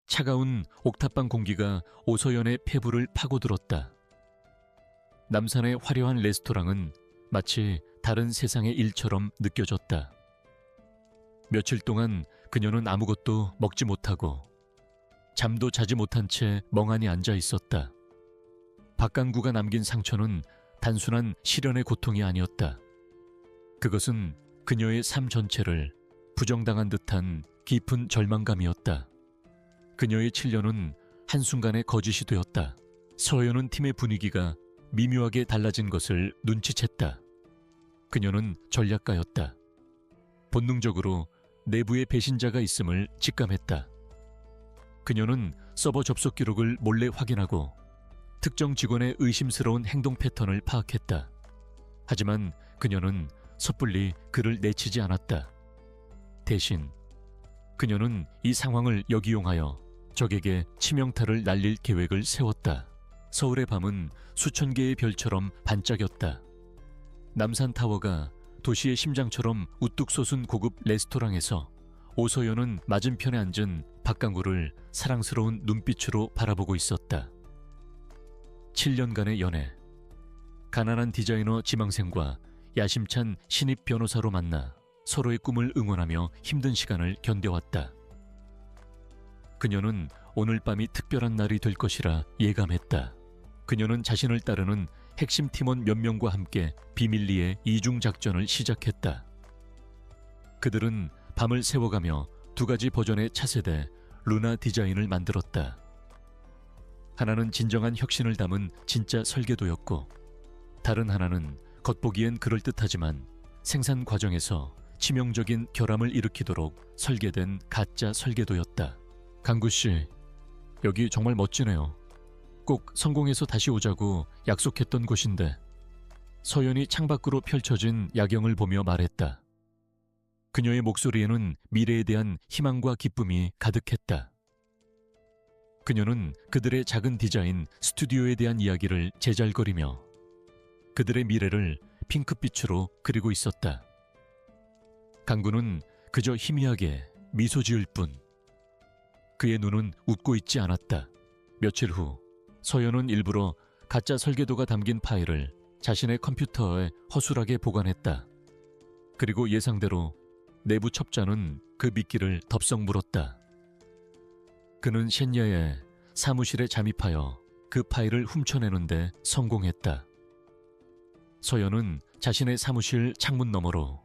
차가운 옥탑방 공기가 오서연의 폐부를 파고들었다. 남산의 화려한 레스토랑은 마치 다른 세상의 일처럼 느껴졌다. 며칠 동안 그녀는 아무것도 먹지 못하고 잠도 자지 못한 채 멍하니 앉아 있었다. 박강구가 남긴 상처는 단순한 시련의 고통이 아니었다. 그것은 그녀의 삶 전체를 부정당한 듯한 깊은 절망감이었다. 그녀의 7년은 한순간에 거짓이 되었다. 서연은 팀의 분위기가 미묘하게 달라진 것을 눈치챘다. 그녀는 전략가였다. 본능적으로 내부에 배신자가 있음을 직감했다. 그녀는 서버 접속 기록을 몰래 확인하고 특정 직원의 의심스러운 행동 패턴을 파악했다. 하지만 그녀는 섣불리 그를 내치지 않았다. 대신 그녀는 이 상황을 역이용하여 적에게 치명타를 날릴 계획을 세웠다. 서울의 밤은 수천 개의 별처럼 반짝였다. 남산타워가 도시의 심장처럼 우뚝 솟은 고급 레스토랑에서 오서연은 맞은편에 앉은 박강구를 사랑스러운 눈빛으로 바라보고 있었다. 7년간의 연애. 가난한 디자이너 지망생과 야심찬 신입 변호사로 만나 서로의 꿈을 응원하며 힘든 시간을 견뎌왔다. 그녀는 오늘 밤이 특별한 날이 될 것이라 예감했다. 그녀는 자신을 따르는 핵심 팀원 몇 명과 함께 비밀리에 이중작전을 시작했다. 그들은 밤을 새워가며 두 가지 버전의 차세대 루나 디자인을 만들었다. 하나는 진정한 혁신을 담은 진짜 설계도였고, 다른 하나는 겉보기엔 그럴듯하지만 생산 과정에서 치명적인 결함을 일으키도록 설계된 가짜 설계도였다. 강구씨, 여기 정말 멋지네요. 꼭 성공해서 다시 오자고 약속했던 곳인데. 서연이 창밖으로 펼쳐진 야경을 보며 말했다. 그녀의 목소리에는 미래에 대한 희망과 기쁨이 가득했다. 그녀는 그들의 작은 디자인 스튜디오에 대한 이야기를 제잘거리며 그들의 미래를 핑크빛으로 그리고 있었다. 강구는 그저 희미하게 미소 지을 뿐. 그의 눈은 웃고 있지 않았다. 며칠 후 서연은 일부러 가짜 설계도가 담긴 파일을 자신의 컴퓨터에 허술하게 보관했다. 그리고 예상대로 내부 첩자는 그 미끼를 덥석 물었다. 그는 셴야의 사무실에 잠입하여 그 파일을 훔쳐내는데 성공했다. 서연은 자신의 사무실 창문 너머로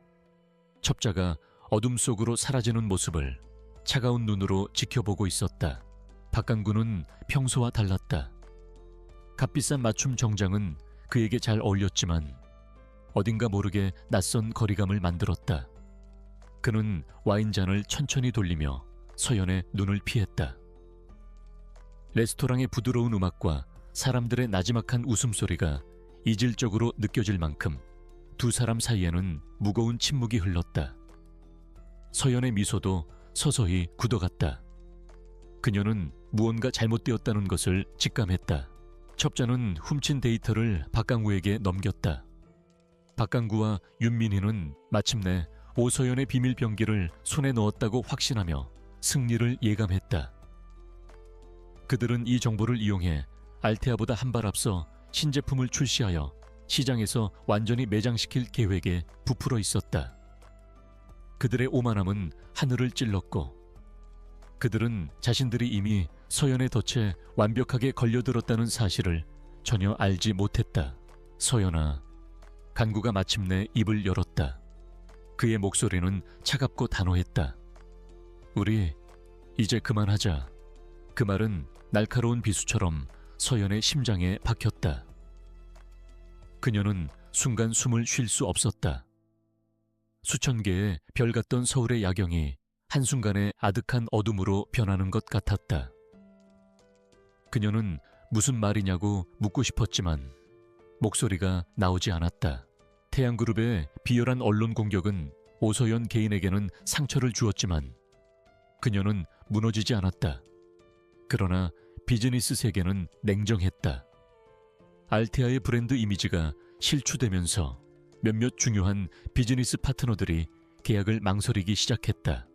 첩자가 어둠 속으로 사라지는 모습을 차가운 눈으로 지켜보고 있었다. 박강구는 평소와 달랐다. 값비싼 맞춤 정장은 그에게 잘 어울렸지만 어딘가 모르게 낯선 거리감을 만들었다. 그는 와인잔을 천천히 돌리며 서연의 눈을 피했다. 레스토랑의 부드러운 음악과 사람들의 나지막한 웃음소리가 이질적으로 느껴질 만큼 두 사람 사이에는 무거운 침묵이 흘렀다. 서연의 미소도 서서히 굳어갔다. 그녀는 무언가 잘못되었다는 것을 직감했다. 첩자는 훔친 데이터를 박강구에게 넘겼다. 박강구와 윤민희는 마침내 오서연의 비밀 병기를 손에 넣었다고 확신하며 승리를 예감했다. 그들은 이 정보를 이용해 알테아보다 한 발 앞서 신제품을 출시하여 시장에서 완전히 매장시킬 계획에 부풀어 있었다. 그들의 오만함은 하늘을 찔렀고 그들은 자신들이 이미 서연의 덫에 완벽하게 걸려들었다는 사실을 전혀 알지 못했다. 서연아, 강구가 마침내 입을 열었다. 그의 목소리는 차갑고 단호했다. 우리 이제 그만하자. 그 말은 날카로운 비수처럼 서연의 심장에 박혔다. 그녀는 순간 숨을 쉴 수 없었다. 수천 개의 별 같던 서울의 야경이 한순간에 아득한 어둠으로 변하는 것 같았다. 그녀는 무슨 말이냐고 묻고 싶었지만 목소리가 나오지 않았다. 태양그룹의 비열한 언론 공격은 오서연 개인에게는 상처를 주었지만 그녀는 무너지지 않았다. 그러나 비즈니스 세계는 냉정했다. 알테아의 브랜드 이미지가 실추되면서 몇몇 중요한 비즈니스 파트너들이 계약을 망설이기 시작했다.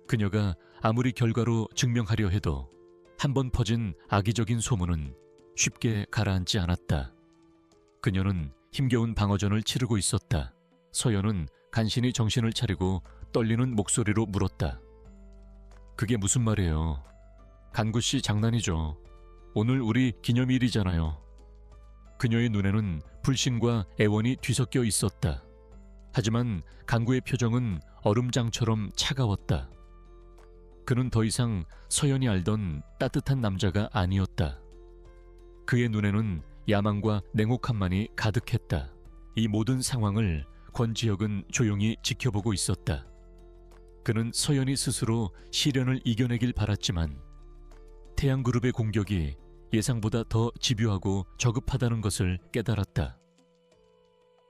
그녀가 아무리 결과로 증명하려 해도 한 번 퍼진 악의적인 소문은 쉽게 가라앉지 않았다. 그녀는 힘겨운 방어전을 치르고 있었다. 서연은 간신히 정신을 차리고 떨리는 목소리로 물었다. 그게 무슨 말이에요? 간구씨 장난이죠. 오늘 우리 기념일이잖아요. 그녀의 눈에는 불신과 애원이 뒤섞여 있었다. 하지만 간구의 표정은 얼음장처럼 차가웠다. 그는 더 이상 서연이 알던 따뜻한 남자가 아니었다. 그의 눈에는 야망과 냉혹함만이 가득했다. 이 모든 상황을 권지혁은 조용히 지켜보고 있었다. 그는 서연이 스스로 시련을 이겨내길 바랐지만 태양그룹의 공격이 예상보다 더 집요하고 저급하다는 것을 깨달았다.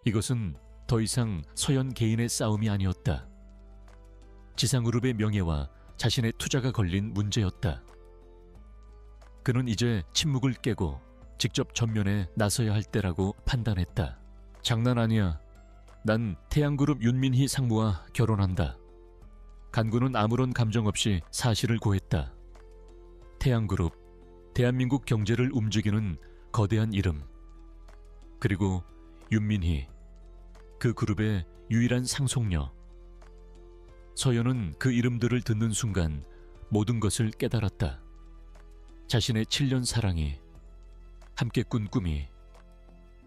이것은 더 이상 서연 개인의 싸움이 아니었다. 지상그룹의 명예와 자신의 투자가 걸린 문제였다. 그는 이제 침묵을 깨고 직접 전면에 나서야 할 때라고 판단했다. 장난 아니야. 난 태양그룹 윤민희 상무와 결혼한다. 간구는 아무런 감정 없이 사실을 고했다. 태양그룹, 대한민국 경제를 움직이는 거대한 이름. 그리고 윤민희, 그 그룹의 유일한 상속녀. 서연은 그 이름들을 듣는 순간 모든 것을 깨달았다. 자신의 7년 사랑이, 함께 꾼 꿈이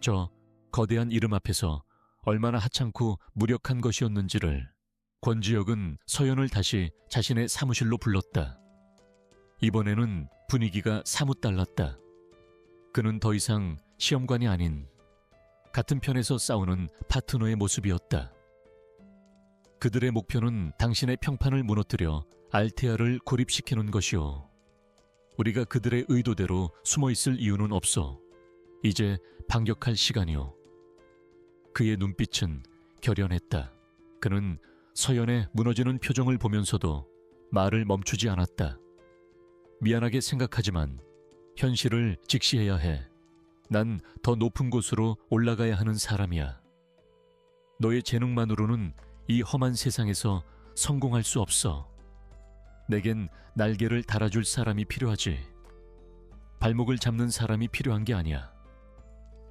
저 거대한 이름 앞에서 얼마나 하찮고 무력한 것이었는지를. 권지혁은 서연을 다시 자신의 사무실로 불렀다. 이번에는 분위기가 사뭇 달랐다. 그는 더 이상 시험관이 아닌 같은 편에서 싸우는 파트너의 모습이었다. 그들의 목표는 당신의 평판을 무너뜨려 알테아를 고립시키는 것이오. 우리가 그들의 의도대로 숨어있을 이유는 없어. 이제 반격할 시간이오. 그의 눈빛은 결연했다. 그는 서연의 무너지는 표정을 보면서도 말을 멈추지 않았다. 미안하게 생각하지만 현실을 직시해야 해. 난 더 높은 곳으로 올라가야 하는 사람이야. 너의 재능만으로는 이 험한 세상에서 성공할 수 없어. 내겐 날개를 달아줄 사람이 필요하지. 발목을 잡는 사람이 필요한 게 아니야.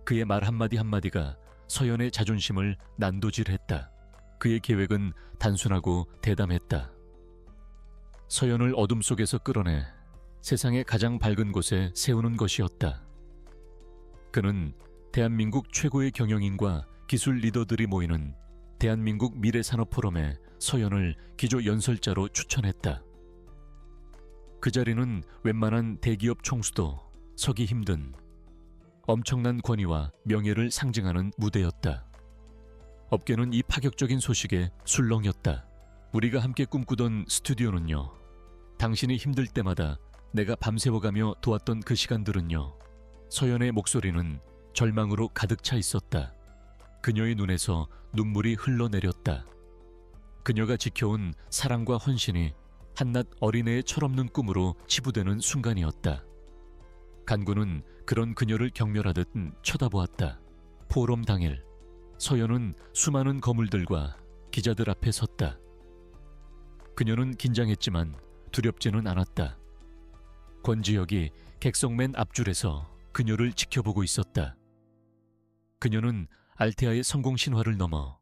그의 말 한마디 한마디가 서연의 자존심을 난도질했다. 그의 계획은 단순하고 대담했다. 서연을 어둠 속에서 끌어내 세상의 가장 밝은 곳에 세우는 것이었다. 그는 대한민국 최고의 경영인과 기술 리더들이 모이는 대한민국 미래산업 포럼에 서연을 기조 연설자로 추천했다. 그 자리는 웬만한 대기업 총수도 서기 힘든 엄청난 권위와 명예를 상징하는 무대였다. 업계는 이 파격적인 소식에 술렁였다. 우리가 함께 꿈꾸던 스튜디오는요. 당신이 힘들 때마다 내가 밤새워가며 도왔던 그 시간들은요. 서연의 목소리는 절망으로 가득 차 있었다. 그녀의 눈에서 눈물이 흘러내렸다. 그녀가 지켜온 사랑과 헌신이 한낱 어린애의 철없는 꿈으로 치부되는 순간이었다. 간구는 그런 그녀를 경멸하듯 쳐다보았다. 포럼 당일 서연은 수많은 거물들과 기자들 앞에 섰다. 그녀는 긴장했지만 두렵지는 않았다. 권지혁이 객석 맨 앞줄에서 그녀를 지켜보고 있었다. 그녀는 알테아의 성공 신화를 넘어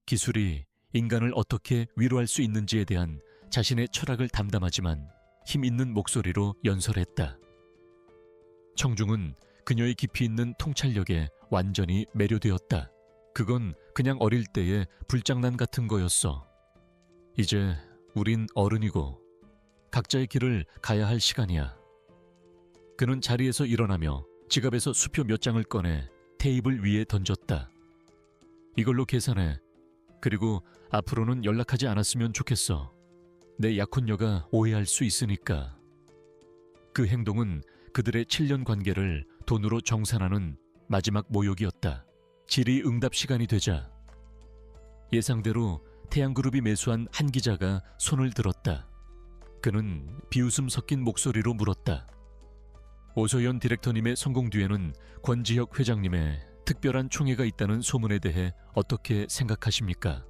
기술이 인간을 어떻게 위로할 수 있는지에 대한 자신의 철학을 담담하지만 힘 있는 목소리로 연설했다. 청중은 그녀의 깊이 있는 통찰력에 완전히 매료되었다. 그건 그냥 어릴 때의 불장난 같은 거였어. 이제 우린 어른이고 각자의 길을 가야 할 시간이야. 그는 자리에서 일어나며 지갑에서 수표 몇 장을 꺼내 테이블 위에 던졌다. 이걸로 계산해. 그리고 앞으로는 연락하지 않았으면 좋겠어. 내 약혼녀가 오해할 수 있으니까. 그 행동은 그들의 7년 관계를 돈으로 정산하는 마지막 모욕이었다. 질의응답 시간이 되자 예상대로 태양그룹이 매수한 한 기자가 손을 들었다. 그는 비웃음 섞인 목소리로 물었다. 오소연 디렉터님의 성공 뒤에는 권지혁 회장님의 특별한 총애가 있다는 소문에 대해 어떻게 생각하십니까?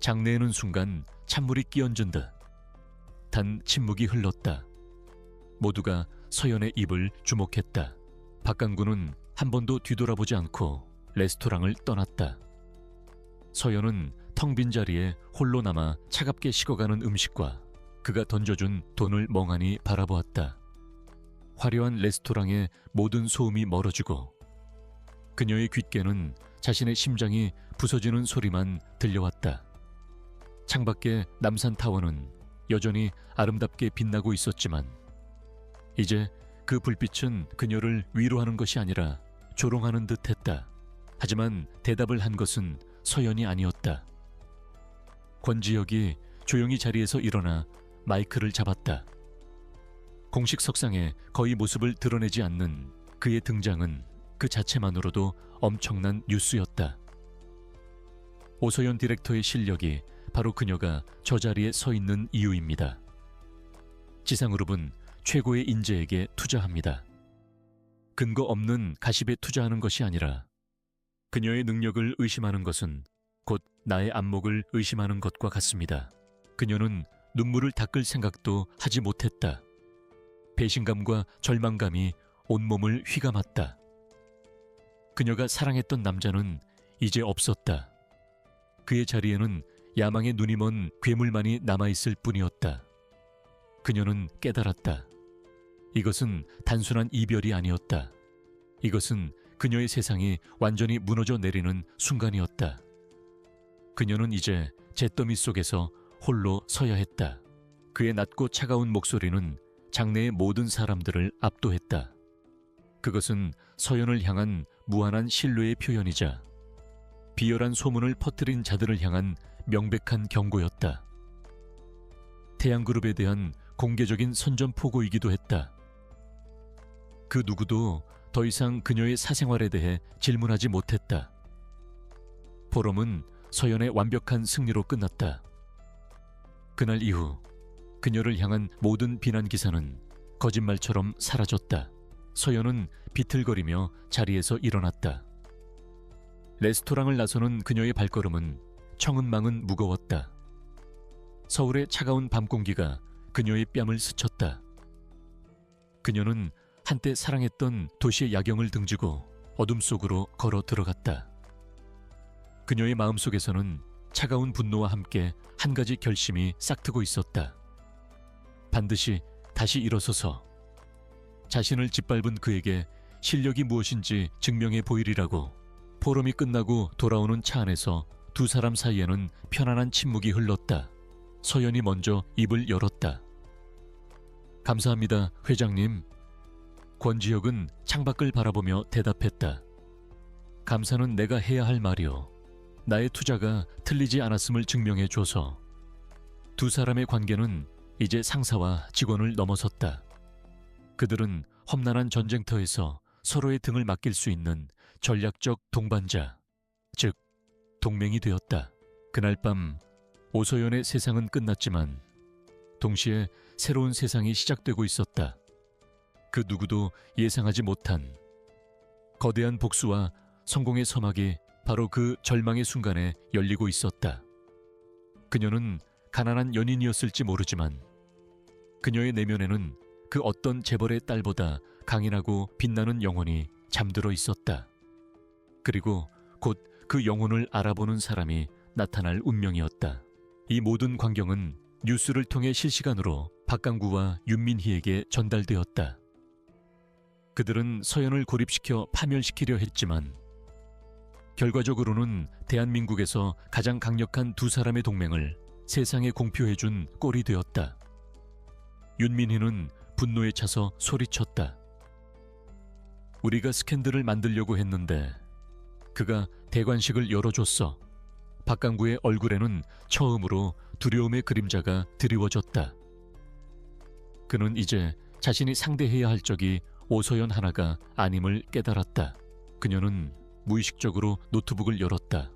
장내에는 순간 찬물이 끼얹은 듯 듯한 침묵이 흘렀다. 모두가 서연의 입을 주목했다. 박강구는 한 번도 뒤돌아보지 않고 레스토랑을 떠났다. 서연은 텅 빈 자리에 홀로 남아 차갑게 식어가는 음식과 그가 던져준 돈을 멍하니 바라보았다. 화려한 레스토랑의 모든 소음이 멀어지고 그녀의 귓게는 자신의 심장이 부서지는 소리만 들려왔다. 창밖의 남산타워는 여전히 아름답게 빛나고 있었지만 이제 그 불빛은 그녀를 위로하는 것이 아니라 조롱하는 듯했다. 하지만 대답을 한 것은 서연이 아니었다. 권지혁이 조용히 자리에서 일어나 마이크를 잡았다. 공식 석상에 거의 모습을 드러내지 않는 그의 등장은 그 자체만으로도 엄청난 뉴스였다. 오소연 디렉터의 실력이 바로 그녀가 저 자리에 서 있는 이유입니다. 지상그룹은 최고의 인재에게 투자합니다. 근거 없는 가십에 투자하는 것이 아니라 그녀의 능력을 의심하는 것은 곧 나의 안목을 의심하는 것과 같습니다. 그녀는 눈물을 닦을 생각도 하지 못했다. 배신감과 절망감이 온몸을 휘감았다. 그녀가 사랑했던 남자는 이제 없었다. 그의 자리에는 야망의 눈이 먼 괴물만이 남아있을 뿐이었다. 그녀는 깨달았다. 이것은 단순한 이별이 아니었다. 이것은 그녀의 세상이 완전히 무너져 내리는 순간이었다. 그녀는 이제 잿더미 속에서 홀로 서야 했다. 그의 낮고 차가운 목소리는 장내의 모든 사람들을 압도했다. 그것은 서연을 향한 무한한 신뢰의 표현이자 비열한 소문을 퍼뜨린 자들을 향한 명백한 경고였다. 태양그룹에 대한 공개적인 선전포고이기도 했다. 그 누구도 더 이상 그녀의 사생활에 대해 질문하지 못했다. 포럼은 서연의 완벽한 승리로 끝났다. 그날 이후 그녀를 향한 모든 비난 기사는 거짓말처럼 사라졌다. 서연은 비틀거리며 자리에서 일어났다. 레스토랑을 나서는 그녀의 발걸음은 청은망은 무거웠다. 서울의 차가운 밤 공기가 그녀의 뺨을 스쳤다. 그녀는 한때 사랑했던 도시의 야경을 등지고 어둠 속으로 걸어 들어갔다. 그녀의 마음속에서는 차가운 분노와 함께 한 가지 결심이 싹트고 있었다. 반드시 다시 일어서서 자신을 짓밟은 그에게 실력이 무엇인지 증명해 보이리라고. 포럼이 끝나고 돌아오는 차 안에서 두 사람 사이에는 편안한 침묵이 흘렀다. 서연이 먼저 입을 열었다. 감사합니다, 회장님. 권지혁은 창밖을 바라보며 대답했다. 감사는 내가 해야 할 말이오. 나의 투자가 틀리지 않았음을 증명해줘서. 두 사람의 관계는 이제 상사와 직원을 넘어섰다. 그들은 험난한 전쟁터에서 서로의 등을 맡길 수 있는 전략적 동반자, 즉 동맹이 되었다. 그날 밤 오소연의 세상은 끝났지만 동시에 새로운 세상이 시작되고 있었다. 그 누구도 예상하지 못한 거대한 복수와 성공의 서막이 바로 그 절망의 순간에 열리고 있었다. 그녀는 가난한 연인이었을지 모르지만 그녀의 내면에는 그 어떤 재벌의 딸보다 강인하고 빛나는 영혼이 잠들어 있었다. 그리고 곧 그 영혼을 알아보는 사람이 나타날 운명이었다. 이 모든 광경은 뉴스를 통해 실시간으로 박강구와 윤민희에게 전달되었다. 그들은 서연을 고립시켜 파멸시키려 했지만 결과적으로는 대한민국에서 가장 강력한 두 사람의 동맹을 세상에 공표해준 꼴이 되었다. 윤민희는 분노에 차서 소리쳤다. 우리가 스캔들을 만들려고 했는데 그가 대관식을 열어줬어. 박강구의 얼굴에는 처음으로 두려움의 그림자가 드리워졌다. 그는 이제 자신이 상대해야 할 적이 오소연 하나가 아님을 깨달았다. 그녀는 무의식적으로 노트북을 열었다.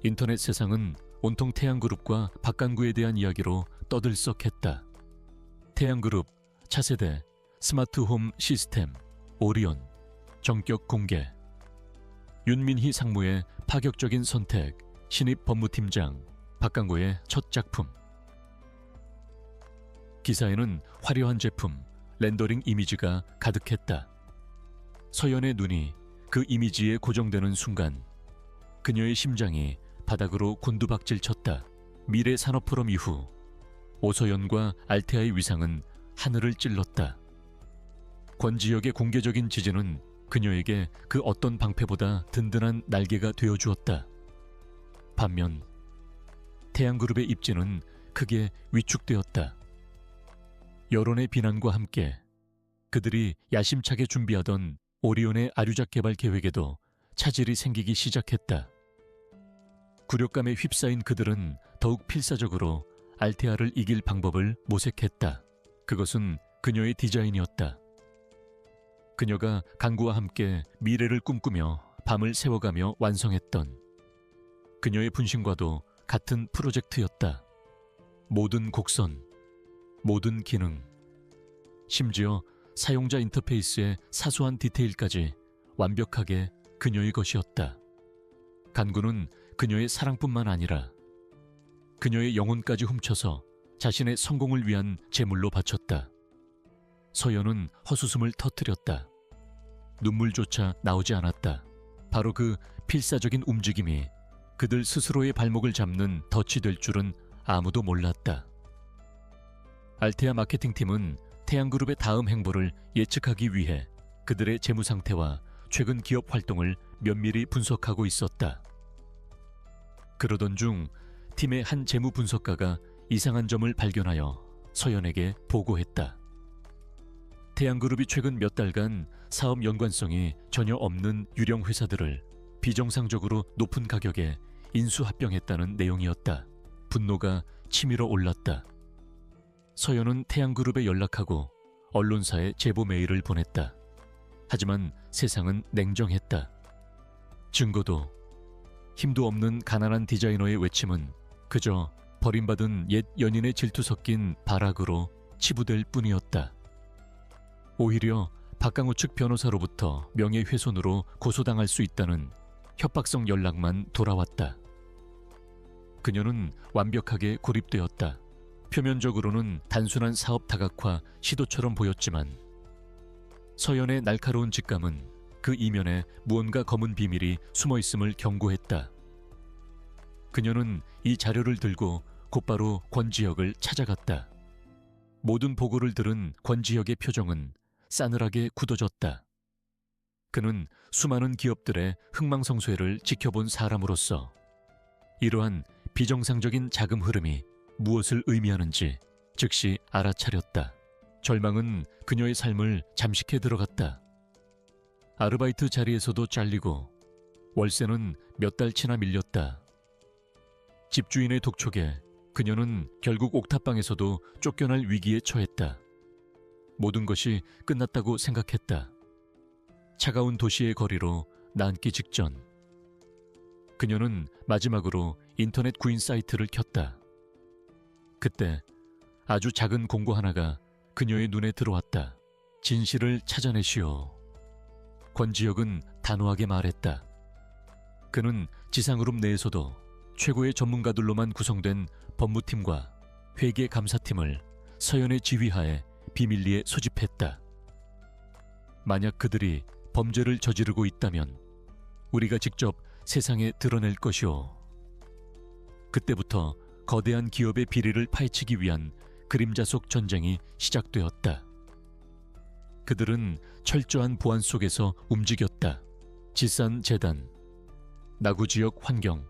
인터넷 세상은 온통 태양그룹과 박강구에 대한 이야기로 떠들썩했다. 태양그룹, 차세대, 스마트홈 시스템, 오리온, 전격 공개. 윤민희 상무의 파격적인 선택, 신입 법무팀장, 박강구의 첫 작품. 기사에는 화려한 제품, 렌더링 이미지가 가득했다. 서연의 눈이 그 이미지에 고정되는 순간 그녀의 심장이 바닥으로 곤두박질 쳤다. 미래 산업 포럼 이후 오서연과 알테아의 위상은 하늘을 찔렀다. 권지혁의 공개적인 지지는 그녀에게 그 어떤 방패보다 든든한 날개가 되어주었다. 반면 태양그룹의 입지는 크게 위축되었다. 여론의 비난과 함께 그들이 야심차게 준비하던 오리온의 아류작 개발 계획에도 차질이 생기기 시작했다. 굴욕감에 휩싸인 그들은 더욱 필사적으로 알테아를 이길 방법을 모색했다. 그것은 그녀의 디자인이었다. 그녀가 강구와 함께 미래를 꿈꾸며 밤을 새워가며 완성했던 그녀의 분신과도 같은 프로젝트였다. 모든 곡선, 모든 기능, 심지어 사용자 인터페이스의 사소한 디테일까지 완벽하게 그녀의 것이었다. 간구는 그녀의 사랑뿐만 아니라 그녀의 영혼까지 훔쳐서 자신의 성공을 위한 제물로 바쳤다. 서연은 헛웃음을 터뜨렸다. 눈물조차 나오지 않았다. 바로 그 필사적인 움직임이 그들 스스로의 발목을 잡는 덫이 될 줄은 아무도 몰랐다. 알테아 마케팅팀은 태양그룹의 다음 행보를 예측하기 위해 그들의 재무 상태와 최근 기업 활동을 면밀히 분석하고 있었다. 그러던 중 팀의 한 재무 분석가가 이상한 점을 발견하여 서연에게 보고했다. 태양그룹이 최근 몇 달간 사업 연관성이 전혀 없는 유령 회사들을 비정상적으로 높은 가격에 인수합병했다는 내용이었다. 분노가 치밀어 올랐다. 서연은 태양그룹에 연락하고 언론사에 제보 메일을 보냈다. 하지만 세상은 냉정했다. 증거도, 힘도 없는 가난한 디자이너의 외침은 그저 버림받은 옛 연인의 질투 섞인 발악으로 치부될 뿐이었다. 오히려 박강우 측 변호사로부터 명예훼손으로 고소당할 수 있다는 협박성 연락만 돌아왔다. 그녀는 완벽하게 고립되었다. 표면적으로는 단순한 사업 다각화 시도처럼 보였지만 서연의 날카로운 직감은 그 이면에 무언가 검은 비밀이 숨어있음을 경고했다. 그녀는 이 자료를 들고 곧바로 권지혁을 찾아갔다. 모든 보고를 들은 권지혁의 표정은 싸늘하게 굳어졌다. 그는 수많은 기업들의 흥망성쇠를 지켜본 사람으로서 이러한 비정상적인 자금 흐름이 무엇을 의미하는지 즉시 알아차렸다. 절망은 그녀의 삶을 잠식해 들어갔다. 아르바이트 자리에서도 잘리고 월세는 몇 달치나 밀렸다. 집주인의 독촉에 그녀는 결국 옥탑방에서도 쫓겨날 위기에 처했다. 모든 것이 끝났다고 생각했다. 차가운 도시의 거리로 나앉기 직전 그녀는 마지막으로 인터넷 구인 사이트를 켰다. 그때 아주 작은 공고 하나가 그녀의 눈에 들어왔다. 진실을 찾아내시오. 권지혁은 단호하게 말했다. 그는 지상그룹 내에서도 최고의 전문가들로만 구성된 법무팀과 회계감사팀을 서연의 지휘하에 비밀리에 소집했다. 만약 그들이 범죄를 저지르고 있다면 우리가 직접 세상에 드러낼 것이오. 그때부터 거대한 기업의 비리를 파헤치기 위한 그림자 속 전쟁이 시작되었다. 그들은 철저한 보안 속에서 움직였다. 지산 재단, 나구 지역 환경,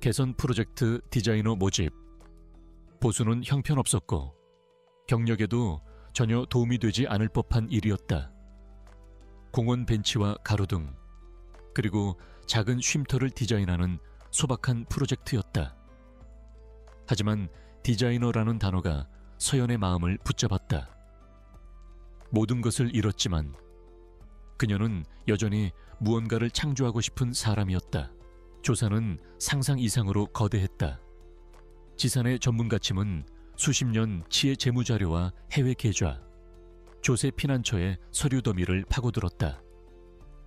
개선 프로젝트 디자이너 모집. 보수는 형편없었고 경력에도 전혀 도움이 되지 않을 법한 일이었다. 공원 벤치와 가로등, 그리고 작은 쉼터를 디자인하는 소박한 프로젝트였다. 하지만 디자이너라는 단어가 서연의 마음을 붙잡았다. 모든 것을 잃었지만 그녀는 여전히 무언가를 창조하고 싶은 사람이었다. 조사는 상상 이상으로 거대했다. 지산의 전문 가침은 수십 년 치의 재무자료와 해외 계좌, 조세 피난처의 서류 더미를 파고들었다.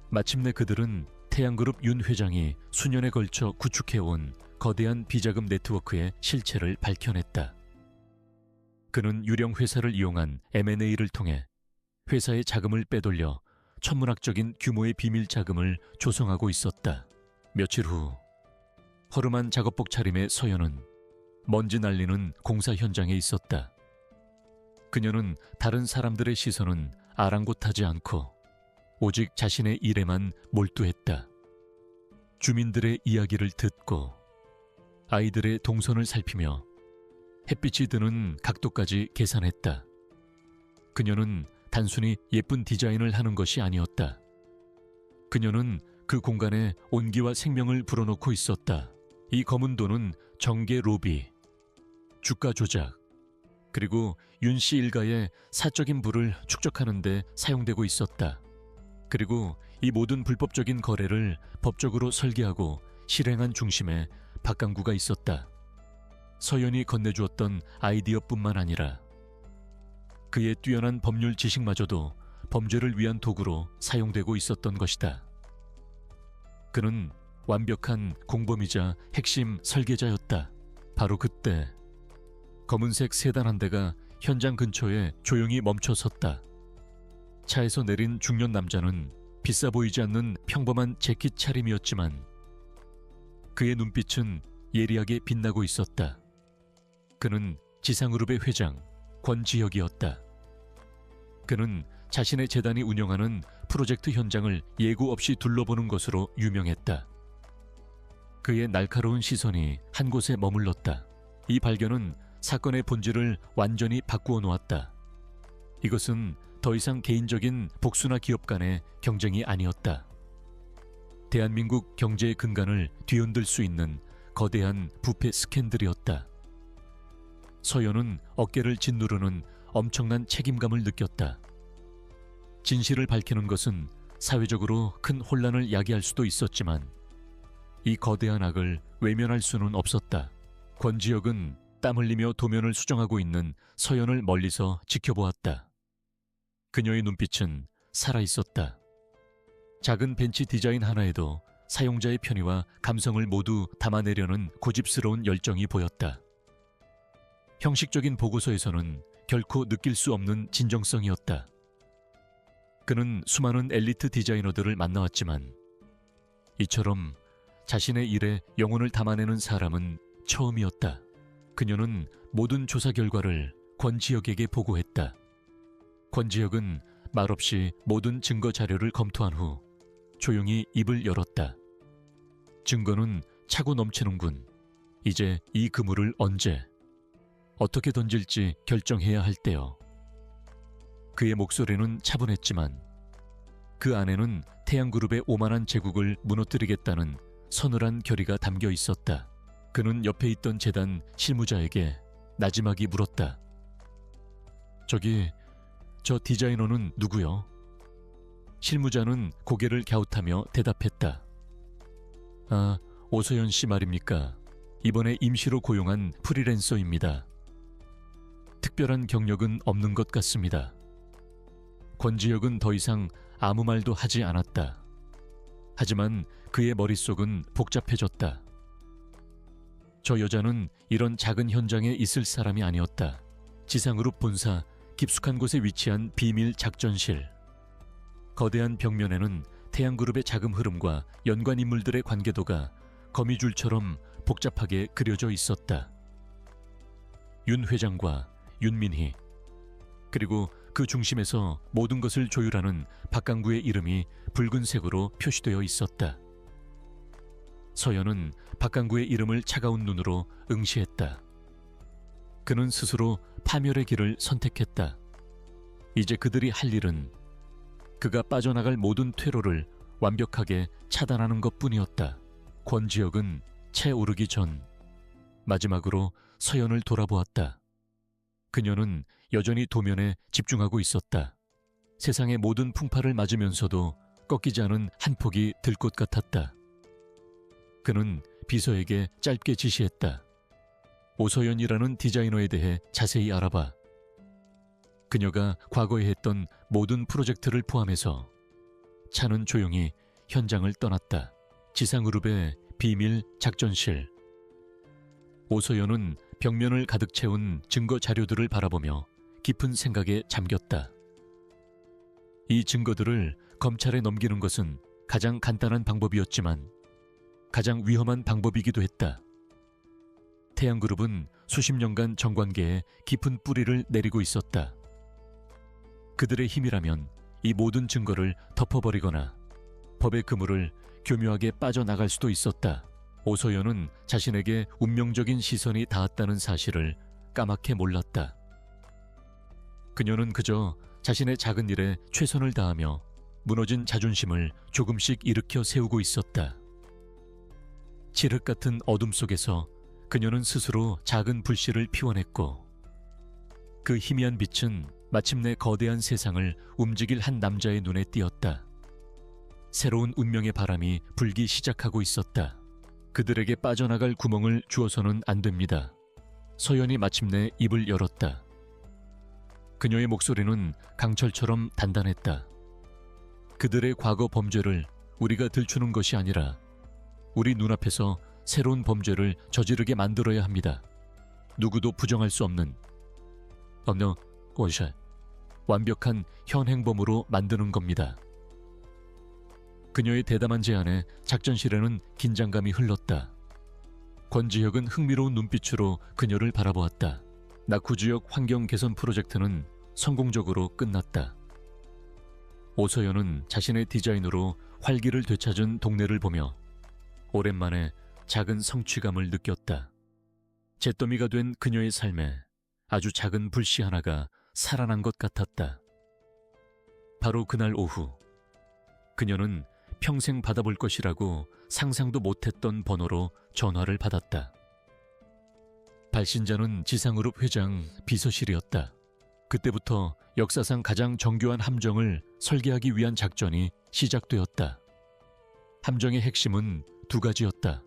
마침내 그들은 태양그룹 윤 회장이 수년에 걸쳐 구축해온 거대한 비자금 네트워크의 실체를 밝혀냈다. 그는 유령 회사를 이용한 M&A를 통해 회사의 자금을 빼돌려 천문학적인 규모의 비밀 자금을 조성하고 있었다. 며칠 후 허름한 작업복 차림의 서연은 먼지 날리는 공사 현장에 있었다. 그녀는 다른 사람들의 시선은 아랑곳하지 않고 오직 자신의 일에만 몰두했다. 주민들의 이야기를 듣고 아이들의 동선을 살피며 햇빛이 드는 각도까지 계산했다. 그녀는 단순히 예쁜 디자인을 하는 것이 아니었다. 그녀는 그 공간에 온기와 생명을 불어넣고 있었다. 이 검은 돈은 정계 로비, 주가 조작, 그리고 윤 씨 일가의 사적인 부를 축적하는 데 사용되고 있었다. 그리고 이 모든 불법적인 거래를 법적으로 설계하고 실행한 중심에 박강구가 있었다. 서연이 건네주었던 아이디어뿐만 아니라 그의 뛰어난 법률 지식마저도 범죄를 위한 도구로 사용되고 있었던 것이다. 그는 완벽한 공범이자 핵심 설계자였다. 바로 그때 검은색 세단 한 대가 현장 근처에 조용히 멈춰 섰다. 차에서 내린 중년 남자는 비싸 보이지 않는 평범한 재킷 차림이었지만 그의 눈빛은 예리하게 빛나고 있었다. 그는 지상그룹의 회장 권지혁이었다. 그는 자신의 재단이 운영하는 프로젝트 현장을 예고 없이 둘러보는 것으로 유명했다. 그의 날카로운 시선이 한 곳에 머물렀다. 이 발견은 사건의 본질을 완전히 바꾸어 놓았다. 이것은 더 이상 개인적인 복수나 기업 간의 경쟁이 아니었다. 대한민국 경제의 근간을 뒤흔들 수 있는 거대한 부패 스캔들이었다. 서연은 어깨를 짓누르는 엄청난 책임감을 느꼈다. 진실을 밝히는 것은 사회적으로 큰 혼란을 야기할 수도 있었지만 이 거대한 악을 외면할 수는 없었다. 권지혁은 땀 흘리며 도면을 수정하고 있는 서연을 멀리서 지켜보았다. 그녀의 눈빛은 살아있었다. 작은 벤치 디자인 하나에도 사용자의 편의와 감성을 모두 담아내려는 고집스러운 열정이 보였다. 형식적인 보고서에서는 결코 느낄 수 없는 진정성이었다. 그는 수많은 엘리트 디자이너들을 만나왔지만 이처럼 자신의 일에 영혼을 담아내는 사람은 처음이었다. 그녀는 모든 조사 결과를 권지혁에게 보고했다. 권지혁은 말없이 모든 증거 자료를 검토한 후 조용히 입을 열었다. 증거는 차고 넘치는군. 이제 이 그물을 언제, 어떻게 던질지 결정해야 할 때요. 그의 목소리는 차분했지만 그 안에는 태양그룹의 오만한 제국을 무너뜨리겠다는 서늘한 결의가 담겨 있었다. 그는 옆에 있던 재단 실무자에게 나지막이 물었다. 저 디자이너는 누구요? 실무자는 고개를 갸웃하며 대답했다. 아, 오소연 씨 말입니까? 이번에 임시로 고용한 프리랜서입니다. 특별한 경력은 없는 것 같습니다. 권지혁은 더 이상 아무 말도 하지 않았다. 하지만 그의 머릿속은 복잡해졌다. 저 여자는 이런 작은 현장에 있을 사람이 아니었다. 지상그룹 본사 깊숙한 곳에 위치한 비밀 작전실. 거대한 벽면에는 태양그룹의 자금 흐름과 연관 인물들의 관계도가 거미줄처럼 복잡하게 그려져 있었다. 윤 회장과 윤민희, 그리고 그 중심에서 모든 것을 조율하는 박강구의 이름이 붉은색으로 표시되어 있었다. 서연은 박강구의 이름을 차가운 눈으로 응시했다. 그는 스스로 파멸의 길을 선택했다. 이제 그들이 할 일은 그가 빠져나갈 모든 퇴로를 완벽하게 차단하는 것뿐이었다. 권지혁은 채오르기 전 마지막으로 서연을 돌아보았다. 그녀는 여전히 도면에 집중하고 있었다. 세상의 모든 풍파를 맞으면서도 꺾이지 않은 한 폭이 들 것 같았다. 그는 비서에게 짧게 지시했다. 오서연이라는 디자이너에 대해 자세히 알아봐. 그녀가 과거에 했던 모든 프로젝트를 포함해서. 차는 조용히 현장을 떠났다. 지상그룹의 비밀 작전실. 오서연은 벽면을 가득 채운 증거 자료들을 바라보며 깊은 생각에 잠겼다. 이 증거들을 검찰에 넘기는 것은 가장 간단한 방법이었지만 가장 위험한 방법이기도 했다. 태양그룹은 수십 년간 정관계에 깊은 뿌리를 내리고 있었다. 그들의 힘이라면 이 모든 증거를 덮어버리거나 법의 그물을 교묘하게 빠져나갈 수도 있었다. 오소연은 자신에게 운명적인 시선이 닿았다는 사실을 까맣게 몰랐다. 그녀는 그저 자신의 작은 일에 최선을 다하며 무너진 자존심을 조금씩 일으켜 세우고 있었다. 칠흑 같은 어둠 속에서 그녀는 스스로 작은 불씨를 피워냈고 그 희미한 빛은 마침내 거대한 세상을 움직일 한 남자의 눈에 띄었다. 새로운 운명의 바람이 불기 시작하고 있었다. 그들에게 빠져나갈 구멍을 주어서는 안 됩니다. 소연이 마침내 입을 열었다. 그녀의 목소리는 강철처럼 단단했다. 그들의 과거 범죄를 우리가 들추는 것이 아니라 우리 눈앞에서 새로운 범죄를 저지르게 만들어야 합니다. 누구도 부정할 수 없는 완벽한 현행범으로 만드는 겁니다. 그녀의 대담한 제안에 작전실에는 긴장감이 흘렀다. 권지혁은 흥미로운 눈빛으로 그녀를 바라보았다. 낙후지역 환경 개선 프로젝트는 성공적으로 끝났다. 오서연은 자신의 디자인으로 활기를 되찾은 동네를 보며 오랜만에 작은 성취감을 느꼈다. 잿더미가 된 그녀의 삶에 아주 작은 불씨 하나가 살아난 것 같았다. 바로 그날 오후 그녀는 평생 받아볼 것이라고 상상도 못했던 번호로 전화를 받았다. 발신자는 지상그룹 회장 비서실이었다. 그때부터 역사상 가장 정교한 함정을 설계하기 위한 작전이 시작되었다. 함정의 핵심은 두 가지였다.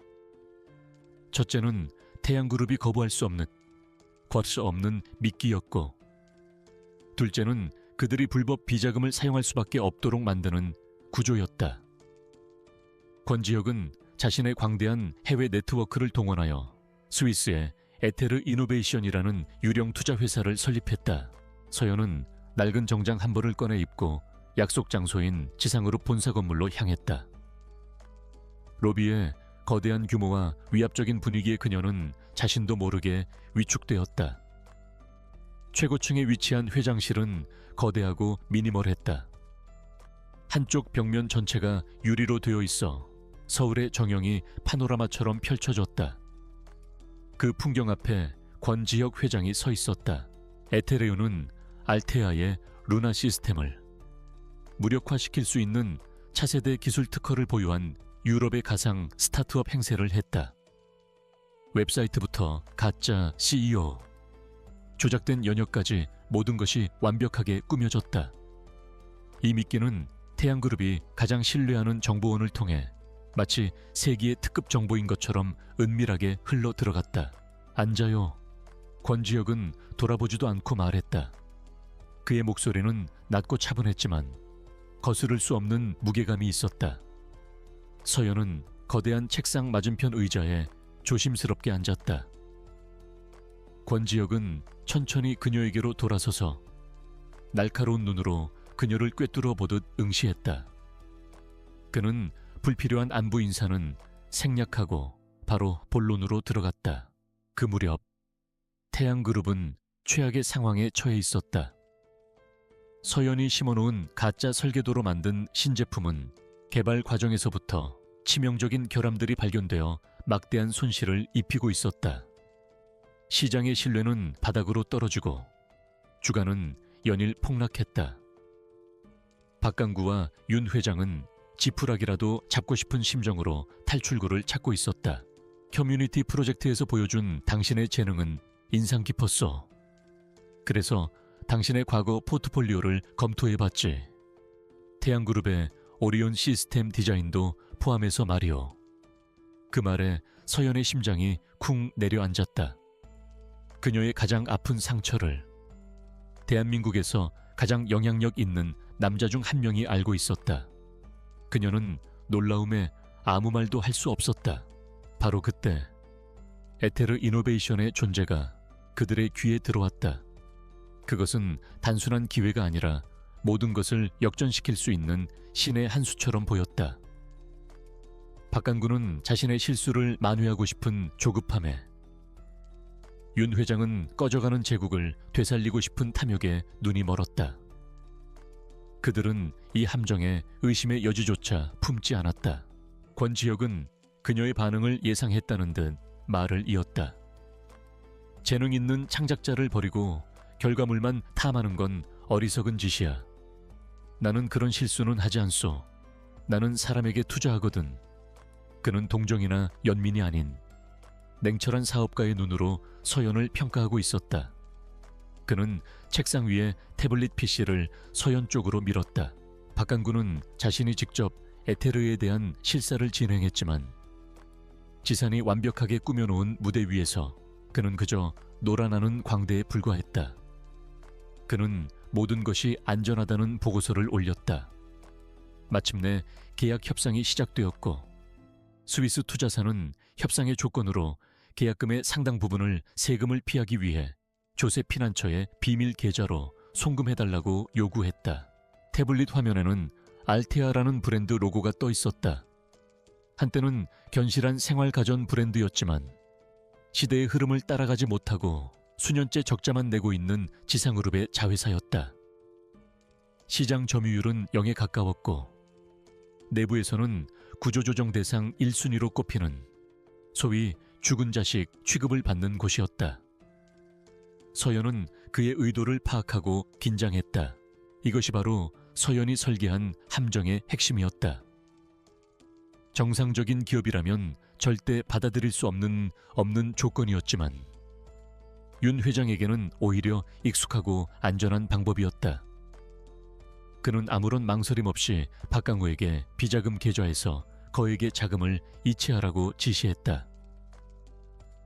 첫째는 태양그룹이 거부할 수 없는 미끼였고, 둘째는 그들이 불법 비자금을 사용할 수밖에 없도록 만드는 구조였다. 권지혁은 자신의 광대한 해외 네트워크를 동원하여 스위스의 에테르 이노베이션이라는 유령 투자 회사를 설립했다. 서연은 낡은 정장 한 벌을 꺼내 입고 약속 장소인 지상그룹 본사 건물로 향했다. 로비의 거대한 규모와 위압적인 분위기의 그녀는 자신도 모르게 위축되었다. 최고층에 위치한 회장실은 거대하고 미니멀했다. 한쪽 벽면 전체가 유리로 되어 있어 서울의 정형이 파노라마처럼 펼쳐졌다. 그 풍경 앞에 권지혁 회장이 서 있었다. 에테레우는 알테아의 루나 시스템을 무력화시킬 수 있는 차세대 기술 특허를 보유한 유럽의 가상 스타트업 행세를 했다. 웹사이트부터 가짜 CEO, 조작된 연역까지 모든 것이 완벽하게 꾸며졌다. 이 미끼는 태양그룹이 가장 신뢰하는 정보원을 통해 마치 세기의 특급 정보인 것처럼 은밀하게 흘러 들어갔다. 앉아요. 권지혁은 돌아보지도 않고 말했다. 그의 목소리는 낮고 차분했지만 거스를 수 없는 무게감이 있었다. 서연은 거대한 책상 맞은편 의자에 조심스럽게 앉았다. 권지혁은 천천히 그녀에게로 돌아서서 날카로운 눈으로 그녀를 꿰뚫어 보듯 응시했다. 그는 불필요한 안부 인사는 생략하고 바로 본론으로 들어갔다. 그 무렵 태양그룹은 최악의 상황에 처해 있었다. 서연이 심어놓은 가짜 설계도로 만든 신제품은 개발 과정에서부터 치명적인 결함들이 발견되어 막대한 손실을 입히고 있었다. 시장의 신뢰는 바닥으로 떨어지고 주가는 연일 폭락했다. 박강구와 윤 회장은 지푸라기라도 잡고 싶은 심정으로 탈출구를 찾고 있었다. 커뮤니티 프로젝트에서 보여준 당신의 재능은 인상 깊었어. 그래서 당신의 과거 포트폴리오를 검토해봤지. 태양그룹의 오리온 시스템 디자인도 포함해서 말이오. 그 말에 서연의 심장이 쿵 내려앉았다. 그녀의 가장 아픈 상처를 대한민국에서 가장 영향력 있는 남자 중 한 명이 알고 있었다. 그녀는 놀라움에 아무 말도 할 수 없었다. 바로 그때 에테르 이노베이션의 존재가 그들의 귀에 들어왔다. 그것은 단순한 기회가 아니라 모든 것을 역전시킬 수 있는 신의 한 수처럼 보였다. 박강구는 자신의 실수를 만회하고 싶은 조급함에, 윤 회장은 꺼져가는 제국을 되살리고 싶은 탐욕에 눈이 멀었다. 그들은 이 함정에 의심의 여지조차 품지 않았다. 권지혁은 그녀의 반응을 예상했다는 듯 말을 이었다. 재능 있는 창작자를 버리고 결과물만 탐하는 건 어리석은 짓이야. 나는 그런 실수는 하지 않소. 나는 사람에게 투자하거든. 그는 동정이나 연민이 아닌 냉철한 사업가의 눈으로 서연을 평가하고 있었다. 그는 책상 위에 태블릿 PC를 서연 쪽으로 밀었다. 박강구는 자신이 직접 에테르에 대한 실사를 진행했지만 지산이 완벽하게 꾸며놓은 무대 위에서 그는 그저 놀아나는 광대에 불과했다. 그는 모든 것이 안전하다는 보고서를 올렸다. 마침내 계약 협상이 시작되었고 스위스 투자사는 협상의 조건으로 계약금의 상당 부분을 세금을 피하기 위해 조세 피난처의 비밀 계좌로 송금해달라고 요구했다. 태블릿 화면에는 알테아라는 브랜드 로고가 떠 있었다. 한때는 견실한 생활가전 브랜드였지만 시대의 흐름을 따라가지 못하고 수년째 적자만 내고 있는 지상그룹의 자회사였다. 시장 점유율은 0에 가까웠고 내부에서는 구조조정 대상 1순위로 꼽히는 소위 죽은 자식 취급을 받는 곳이었다. 서연은 그의 의도를 파악하고 긴장했다. 이것이 바로 서연이 설계한 함정의 핵심이었다. 정상적인 기업이라면 절대 받아들일 수 없는 조건이었지만 윤 회장에게는 오히려 익숙하고 안전한 방법이었다. 그는 아무런 망설임 없이 박강호에게 비자금 계좌에서 거액의 자금을 이체하라고 지시했다.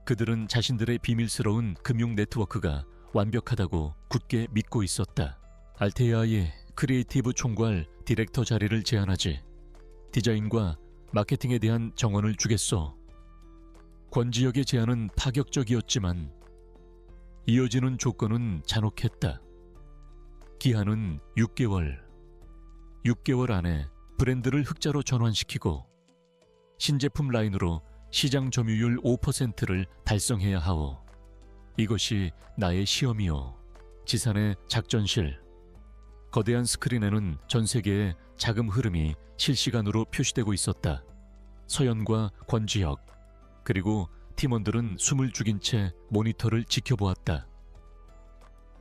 그들은 자신들의 비밀스러운 금융 네트워크가 완벽하다고 굳게 믿고 있었다. 알테아의 크리에이티브 총괄 디렉터 자리를 제안하지. 디자인과 마케팅에 대한 정원을 주겠소. 권지혁의 제안은 파격적이었지만 이어지는 조건은 잔혹했다. 기한은 6개월. 6개월 안에 브랜드를 흑자로 전환시키고 신제품 라인으로 시장 점유율 5%를 달성해야 하오. 이것이 나의 시험이오. 지산의 작전실. 거대한 스크린에는 전 세계의 자금 흐름이 실시간으로 표시되고 있었다. 서연과 권지혁 그리고 팀원들은 숨을 죽인 채 모니터를 지켜보았다.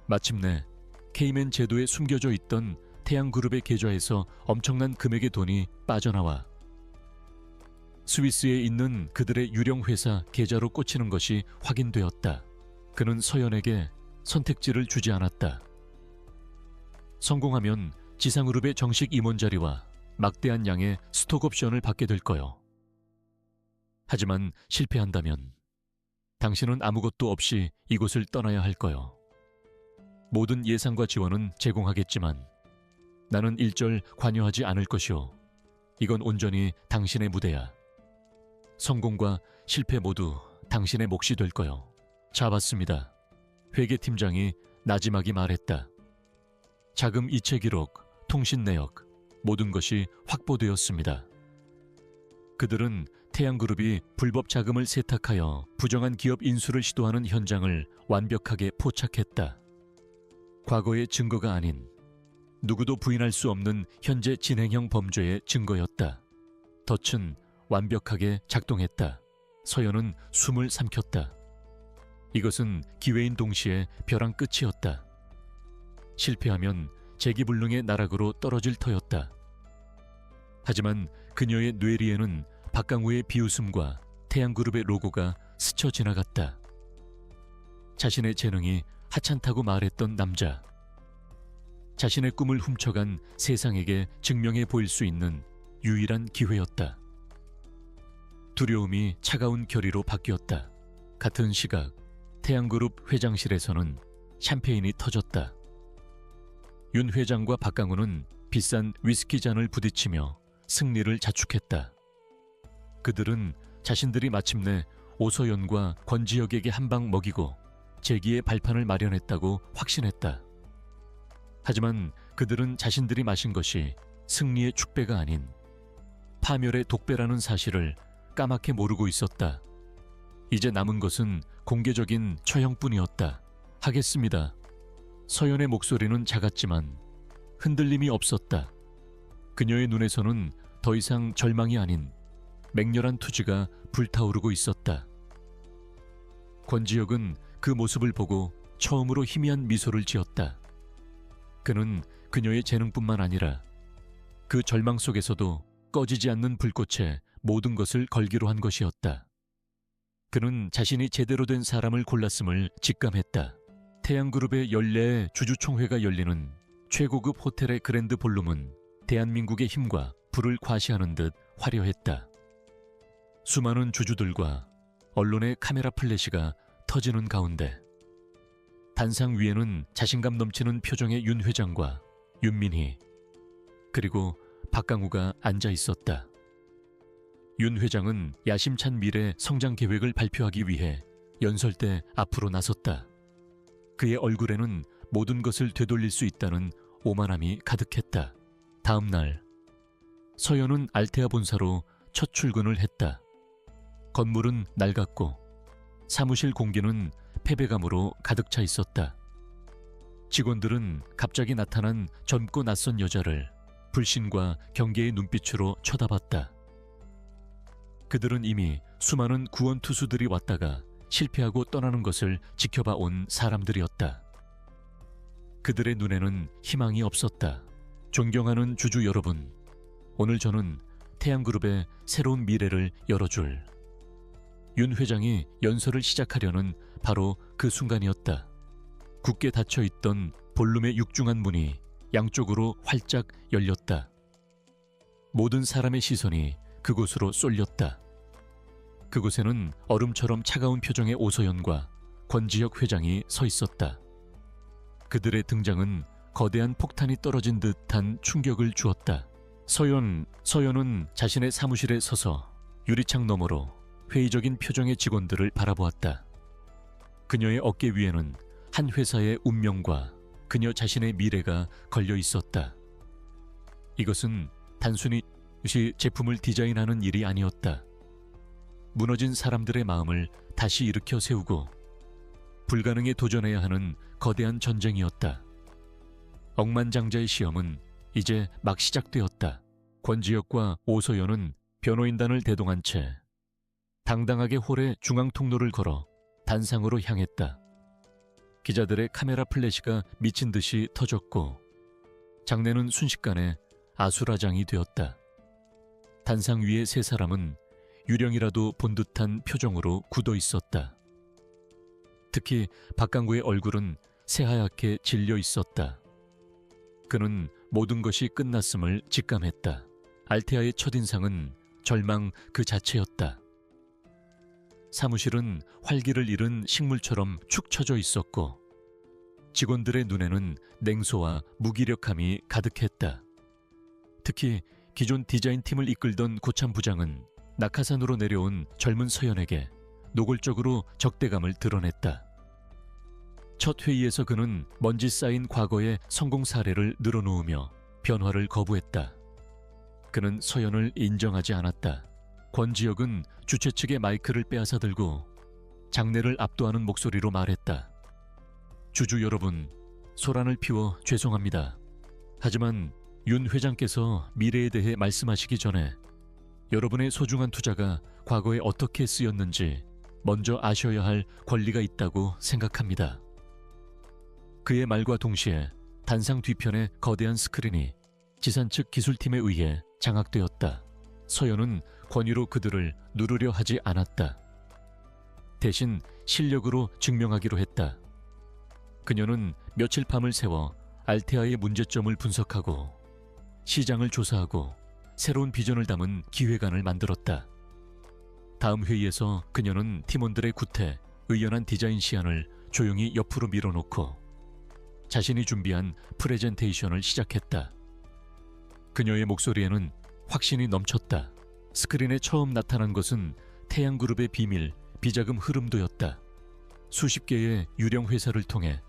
마침내 케이맨 제도에 숨겨져 있던 태양그룹의 계좌에서 엄청난 금액의 돈이 빠져나와 스위스에 있는 그들의 유령 회사 계좌로 꽂히는 것이 확인되었다. 그는 서연에게 선택지를 주지 않았다. 성공하면 지상그룹의 정식 임원 자리와 막대한 양의 스톡 옵션을 받게 될 거요. 하지만 실패한다면 당신은 아무것도 없이 이곳을 떠나야 할 거요. 모든 예산과 지원은 제공하겠지만 나는 일절 관여하지 않을 것이오. 이건 온전히 당신의 무대야. 성공과 실패 모두 당신의 몫이 될 거요. 잡았습니다. 회계팀장이 나지막이 말했다. 자금 이체 기록, 통신 내역, 모든 것이 확보되었습니다. 그들은 태양그룹이 불법 자금을 세탁하여 부정한 기업 인수를 시도하는 현장을 완벽하게 포착했다. 과거의 증거가 아닌 누구도 부인할 수 없는 현재 진행형 범죄의 증거였다. 덫은 완벽하게 작동했다. 서연은 숨을 삼켰다. 이것은 기회인 동시에 벼랑 끝이었다. 실패하면 재기불능의 나락으로 떨어질 터였다. 하지만 그녀의 뇌리에는 박강우의 비웃음과 태양그룹의 로고가 스쳐 지나갔다. 자신의 재능이 하찮다고 말했던 남자. 자신의 꿈을 훔쳐간 세상에게 증명해 보일 수 있는 유일한 기회였다. 두려움이 차가운 결의로 바뀌었다. 같은 시각 태양그룹 회장실에서는 샴페인이 터졌다. 윤 회장과 박강우는 비싼 위스키 잔을 부딪히며 승리를 자축했다. 그들은 자신들이 마침내 오서연과 권지혁에게 한 방 먹이고 재기의 발판을 마련했다고 확신했다. 하지만 그들은 자신들이 마신 것이 승리의 축배가 아닌 파멸의 독배라는 사실을 까맣게 모르고 있었다. 이제 남은 것은 공개적인 처형뿐이었다. 하겠습니다. 서연의 목소리는 작았지만 흔들림이 없었다. 그녀의 눈에서는 더 이상 절망이 아닌 맹렬한 투지가 불타오르고 있었다. 권지혁은 그 모습을 보고 처음으로 희미한 미소를 지었다. 그는 그녀의 재능뿐만 아니라 그 절망 속에서도 꺼지지 않는 불꽃에 모든 것을 걸기로 한 것이었다. 그는 자신이 제대로 된 사람을 골랐음을 직감했다. 태양그룹의 연례의 주주총회가 열리는 최고급 호텔의 그랜드 볼룸은 대한민국의 힘과 부를 과시하는 듯 화려했다. 수많은 주주들과 언론의 카메라 플래시가 터지는 가운데 단상 위에는 자신감 넘치는 표정의 윤 회장과 윤민희 그리고 박강우가 앉아 있었다. 윤 회장은 야심찬 미래 성장 계획을 발표하기 위해 연설대 앞으로 나섰다. 그의 얼굴에는 모든 것을 되돌릴 수 있다는 오만함이 가득했다. 다음 날 서연은 알테아 본사로 첫 출근을 했다. 건물은 낡았고 사무실 공기는 패배감으로 가득 차 있었다. 직원들은 갑자기 나타난 젊고 낯선 여자를 불신과 경계의 눈빛으로 쳐다봤다. 그들은 이미 수많은 구원 투수들이 왔다가 실패하고 떠나는 것을 지켜봐 온 사람들이었다. 그들의 눈에는 희망이 없었다. 존경하는 주주 여러분, 오늘 저는 태양그룹의 새로운 미래를 열어줄 윤 회장이 연설을 시작하려는 바로 그 순간이었다. 굳게 닫혀있던 볼룸의 육중한 문이 양쪽으로 활짝 열렸다. 모든 사람의 시선이 그곳으로 쏠렸다. 그곳에는 얼음처럼 차가운 표정의 오서연과 권지혁 회장이 서 있었다. 그들의 등장은 거대한 폭탄이 떨어진 듯한 충격을 주었다. 서연은 자신의 사무실에 서서 유리창 너머로 회의적인 표정의 직원들을 바라보았다. 그녀의 어깨 위에는 한 회사의 운명과 그녀 자신의 미래가 걸려 있었다. 이것은 단순히 제품을 디자인하는 일이 아니었다. 무너진 사람들의 마음을 다시 일으켜 세우고 불가능에 도전해야 하는 거대한 전쟁이었다. 억만장자의 시험은 이제 막 시작되었다. 권지혁과 오서연은 변호인단을 대동한 채 당당하게 홀의 중앙 통로를 걸어 단상으로 향했다. 기자들의 카메라 플래시가 미친 듯이 터졌고 장내는 순식간에 아수라장이 되었다. 단상 위의 세 사람은 유령이라도 본 듯한 표정으로 굳어 있었다. 특히 박강구의 얼굴은 새하얗게 질려 있었다. 그는 모든 것이 끝났음을 직감했다. 알테아의 첫인상은 절망 그 자체였다. 사무실은 활기를 잃은 식물처럼 축 처져 있었고 직원들의 눈에는 냉소와 무기력함이 가득했다. 특히 기존 디자인팀을 이끌던 고참 부장은 낙하산으로 내려온 젊은 서연에게 노골적으로 적대감을 드러냈다. 첫 회의에서 그는 먼지 쌓인 과거의 성공 사례를 늘어놓으며 변화를 거부했다. 그는 서연을 인정하지 않았다. 권지혁은 주최 측의 마이크를 빼앗아 들고 장례를 압도하는 목소리로 말했다. 주주 여러분, 소란을 피워 죄송합니다. 하지만 윤 회장께서 미래에 대해 말씀하시기 전에 여러분의 소중한 투자가 과거에 어떻게 쓰였는지 먼저 아셔야 할 권리가 있다고 생각합니다. 그의 말과 동시에 단상 뒤편의 거대한 스크린이 지산 측 기술팀에 의해 장악되었다. 서연은 권위로 그들을 누르려 하지 않았다. 대신 실력으로 증명하기로 했다. 그녀는 며칠 밤을 새워 알테아의 문제점을 분석하고 시장을 조사하고 새로운 비전을 담은 기획안을 만들었다. 다음 회의에서 그녀는 팀원들의 구태, 의연한 디자인 시안을 조용히 옆으로 밀어놓고 자신이 준비한 프레젠테이션을 시작했다. 그녀의 목소리에는 확신이 넘쳤다. 스크린에 처음 나타난 것은 태양그룹의 비밀 비자금 흐름도였다. 수십 개의 유령 회사를 통해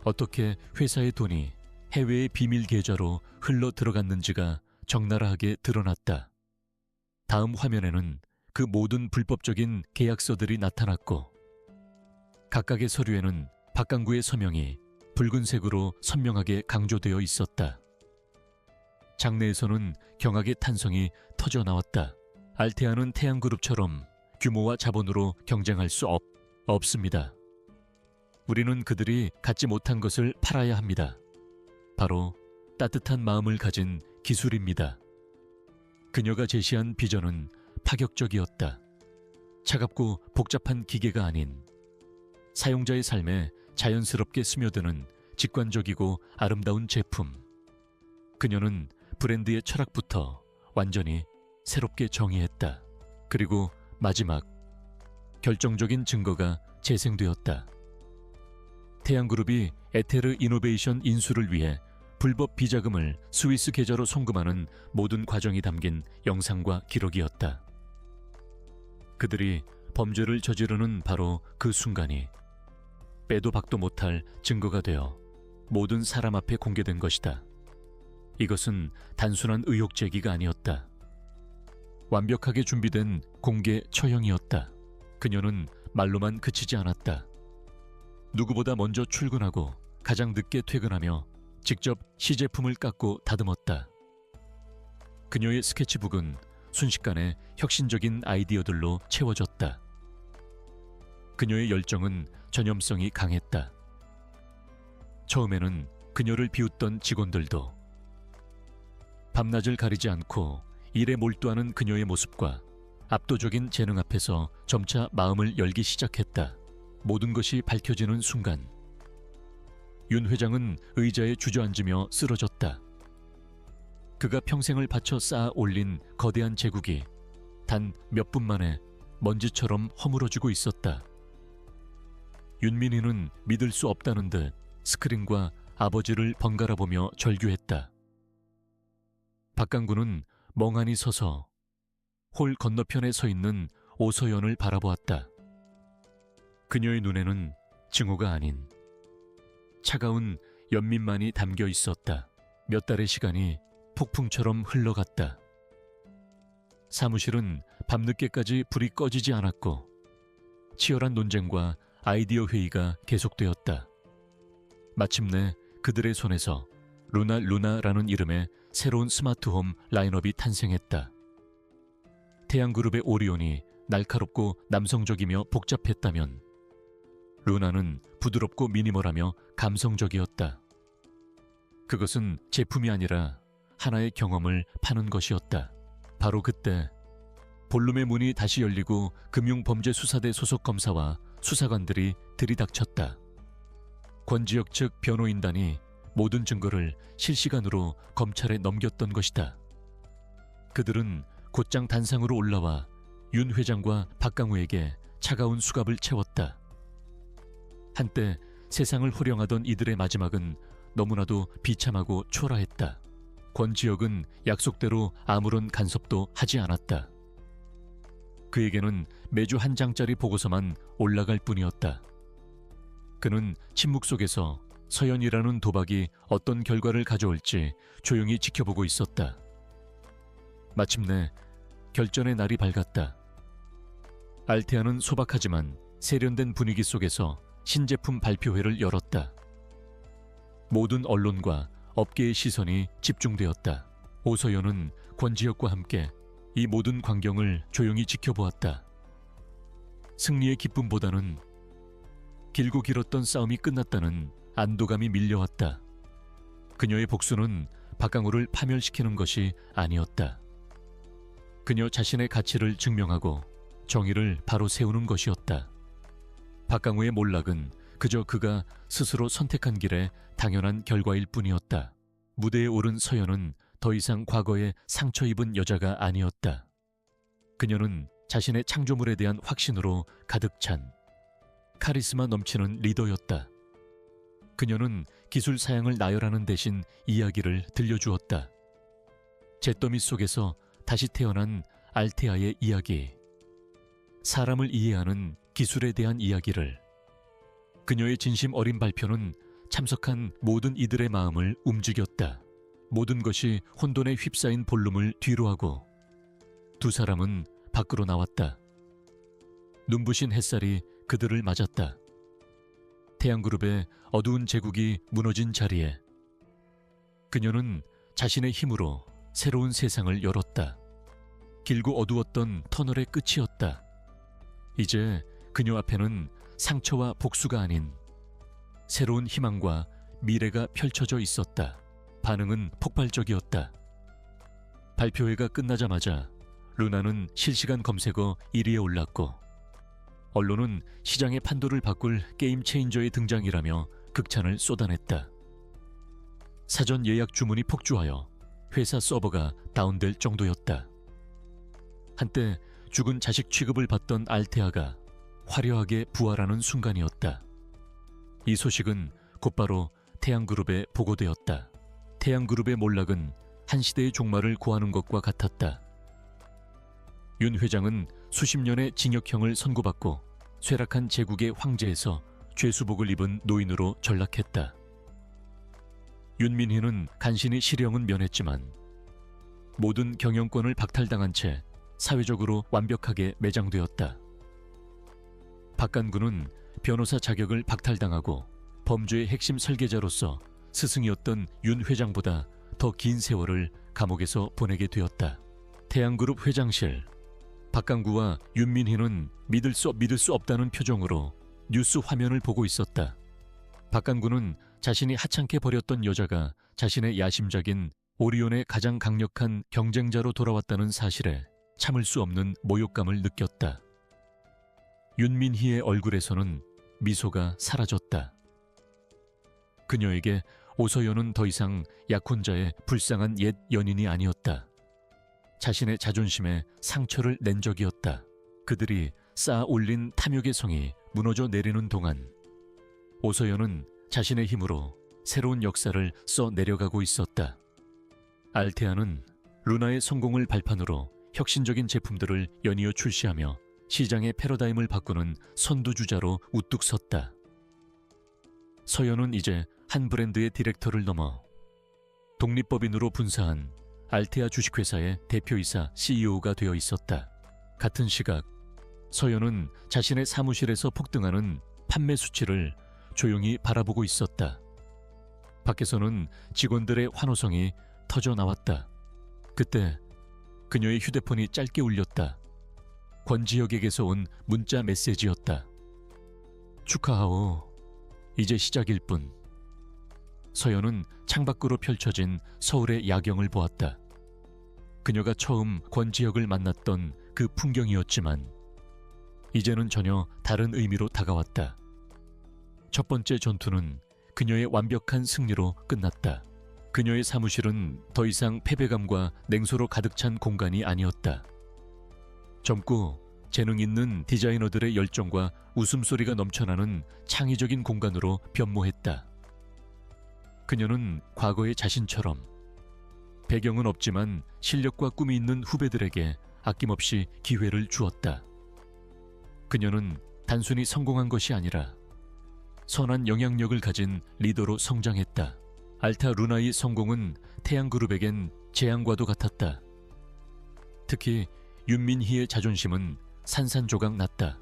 어떻게 회사의 돈이 해외의 비밀 계좌로 흘러 들어갔는지가 적나라하게 드러났다. 다음 화면에는 그 모든 불법적인 계약서들이 나타났고, 각각의 서류에는 박강구의 서명이 붉은색으로 선명하게 강조되어 있었다. 장내에서는 경악의 탄성이 터져 나왔다. 알테아는 태양그룹처럼 규모와 자본으로 경쟁할 수 없습니다. 우리는 그들이 갖지 못한 것을 팔아야 합니다. 바로 따뜻한 마음을 가진 기술입니다. 그녀가 제시한 비전은 파격적이었다. 차갑고 복잡한 기계가 아닌 사용자의 삶에 자연스럽게 스며드는 직관적이고 아름다운 제품. 그녀는 브랜드의 철학부터 완전히 새롭게 정의했다. 그리고 마지막 결정적인 증거가 재생되었다. 태양그룹이 에테르 이노베이션 인수를 위해 불법 비자금을 스위스 계좌로 송금하는 모든 과정이 담긴 영상과 기록이었다. 그들이 범죄를 저지르는 바로 그 순간이 빼도 박도 못할 증거가 되어 모든 사람 앞에 공개된 것이다. 이것은 단순한 의혹 제기가 아니었다. 완벽하게 준비된 공개 처형이었다. 그녀는 말로만 그치지 않았다. 누구보다 먼저 출근하고 가장 늦게 퇴근하며 직접 시제품을 깎고 다듬었다. 그녀의 스케치북은 순식간에 혁신적인 아이디어들로 채워졌다. 그녀의 열정은 전염성이 강했다. 처음에는 그녀를 비웃던 직원들도 밤낮을 가리지 않고 일에 몰두하는 그녀의 모습과 압도적인 재능 앞에서 점차 마음을 열기 시작했다. 모든 것이 밝혀지는 순간 윤 회장은 의자에 주저앉으며 쓰러졌다. 그가 평생을 바쳐 쌓아 올린 거대한 제국이 단 몇 분 만에 먼지처럼 허물어지고 있었다. 윤민희는 믿을 수 없다는 듯 스크린과 아버지를 번갈아 보며 절규했다. 박강구는 멍하니 서서 홀 건너편에 서 있는 오서연을 바라보았다. 그녀의 눈에는 증오가 아닌 차가운 연민만이 담겨 있었다. 몇 달의 시간이 폭풍처럼 흘러갔다. 사무실은 밤늦게까지 불이 꺼지지 않았고 치열한 논쟁과 아이디어 회의가 계속되었다. 마침내 그들의 손에서 루나라는 이름의 새로운 스마트홈 라인업이 탄생했다. 태양그룹의 오리온이 날카롭고 남성적이며 복잡했다면 루나는 부드럽고 미니멀하며 감성적이었다. 그것은 제품이 아니라 하나의 경험을 파는 것이었다. 바로 그때 볼룸의 문이 다시 열리고 금융범죄수사대 소속 검사와 수사관들이 들이닥쳤다. 권지혁 측 변호인단이 모든 증거를 실시간으로 검찰에 넘겼던 것이다. 그들은 곧장 단상으로 올라와 윤 회장과 박강우에게 차가운 수갑을 채웠다. 한때 세상을 호령하던 이들의 마지막은 너무나도 비참하고 초라했다. 권지혁은 약속대로 아무런 간섭도 하지 않았다. 그에게는 매주 한 장짜리 보고서만 올라갈 뿐이었다. 그는 침묵 속에서 서연이라는 도박이 어떤 결과를 가져올지 조용히 지켜보고 있었다. 마침내 결전의 날이 밝았다. 알테아는 소박하지만 세련된 분위기 속에서 신제품 발표회를 열었다. 모든 언론과 업계의 시선이 집중되었다. 오서연은 권지혁과 함께 이 모든 광경을 조용히 지켜보았다. 승리의 기쁨보다는 길고 길었던 싸움이 끝났다는 안도감이 밀려왔다. 그녀의 복수는 박강우를 파멸시키는 것이 아니었다. 그녀 자신의 가치를 증명하고 정의를 바로 세우는 것이었다. 박강우의 몰락은 그저 그가 스스로 선택한 길의 당연한 결과일 뿐이었다. 무대에 오른 서연은 더 이상 과거에 상처 입은 여자가 아니었다. 그녀는 자신의 창조물에 대한 확신으로 가득 찬 카리스마 넘치는 리더였다. 그녀는 기술 사양을 나열하는 대신 이야기를 들려주었다. 잿더미 속에서 다시 태어난 알테아의 이야기. 사람을 이해하는 기술에 대한 이야기를. 그녀의 진심 어린 발표는 참석한 모든 이들의 마음을 움직였다. 모든 것이 혼돈에 휩싸인 볼륨을 뒤로하고 두 사람은 밖으로 나왔다. 눈부신 햇살이 그들을 맞았다. 태양그룹의 어두운 제국이 무너진 자리에 그녀는 자신의 힘으로 새로운 세상을 열었다. 길고 어두웠던 터널의 끝이었다. 이제 그녀 앞에는 상처와 복수가 아닌 새로운 희망과 미래가 펼쳐져 있었다. 반응은 폭발적이었다. 발표회가 끝나자마자 루나는 실시간 검색어 1위에 올랐고 언론은 시장의 판도를 바꿀 게임 체인저의 등장이라며 극찬을 쏟아냈다. 사전 예약 주문이 폭주하여 회사 서버가 다운될 정도였다. 한때 죽은 자식 취급을 받던 알테아가 화려하게 부활하는 순간이었다. 이 소식은 곧바로 태양그룹에 보고되었다. 태양그룹의 몰락은 한 시대의 종말을 고하는 것과 같았다. 윤 회장은 수십 년의 징역형을 선고받고 쇠락한 제국의 황제에서 죄수복을 입은 노인으로 전락했다. 윤민희는 간신히 실형은 면했지만 모든 경영권을 박탈당한 채 사회적으로 완벽하게 매장되었다. 박간구는 변호사 자격을 박탈당하고 범죄의 핵심 설계자로서 스승이었던 윤 회장보다 더 긴 세월을 감옥에서 보내게 되었다. 태양그룹 회장실, 박간구와 윤민희는 믿을 수 없다는 표정으로 뉴스 화면을 보고 있었다. 박간구는 자신이 하찮게 버렸던 여자가 자신의 야심작인 오리온의 가장 강력한 경쟁자로 돌아왔다는 사실에 참을 수 없는 모욕감을 느꼈다. 윤민희의 얼굴에서는 미소가 사라졌다. 그녀에게 오서연은 더 이상 약혼자의 불쌍한 옛 연인이 아니었다. 자신의 자존심에 상처를 낸 적이었다. 그들이 쌓아 올린 탐욕의 성이 무너져 내리는 동안 오서연은 자신의 힘으로 새로운 역사를 써 내려가고 있었다. 알테아는 루나의 성공을 발판으로 혁신적인 제품들을 연이어 출시하며 시장의 패러다임을 바꾸는 선두주자로 우뚝 섰다. 서연은 이제 한 브랜드의 디렉터를 넘어 독립법인으로 분사한 알테아 주식회사의 대표이사 CEO가 되어 있었다. 같은 시각 서연은 자신의 사무실에서 폭등하는 판매 수치를 조용히 바라보고 있었다. 밖에서는 직원들의 환호성이 터져 나왔다. 그때 그녀의 휴대폰이 짧게 울렸다. 권지혁에게서 온 문자 메시지였다. 축하하오. 이제 시작일 뿐. 서연은 창밖으로 펼쳐진 서울의 야경을 보았다. 그녀가 처음 권지혁을 만났던 그 풍경이었지만 이제는 전혀 다른 의미로 다가왔다. 첫 번째 전투는 그녀의 완벽한 승리로 끝났다. 그녀의 사무실은 더 이상 패배감과 냉소로 가득 찬 공간이 아니었다. 젊고 재능 있는 디자이너들의 열정과 웃음소리가 넘쳐나는 창의적인 공간으로 변모했다. 그녀는 과거의 자신처럼 배경은 없지만 실력과 꿈이 있는 후배들에게 아낌없이 기회를 주었다. 그녀는 단순히 성공한 것이 아니라 선한 영향력을 가진 리더로 성장했다. 알타 루나의 성공은 태양그룹에겐 재앙과도 같았다. 특히 윤민희의 자존심은 산산조각 났다.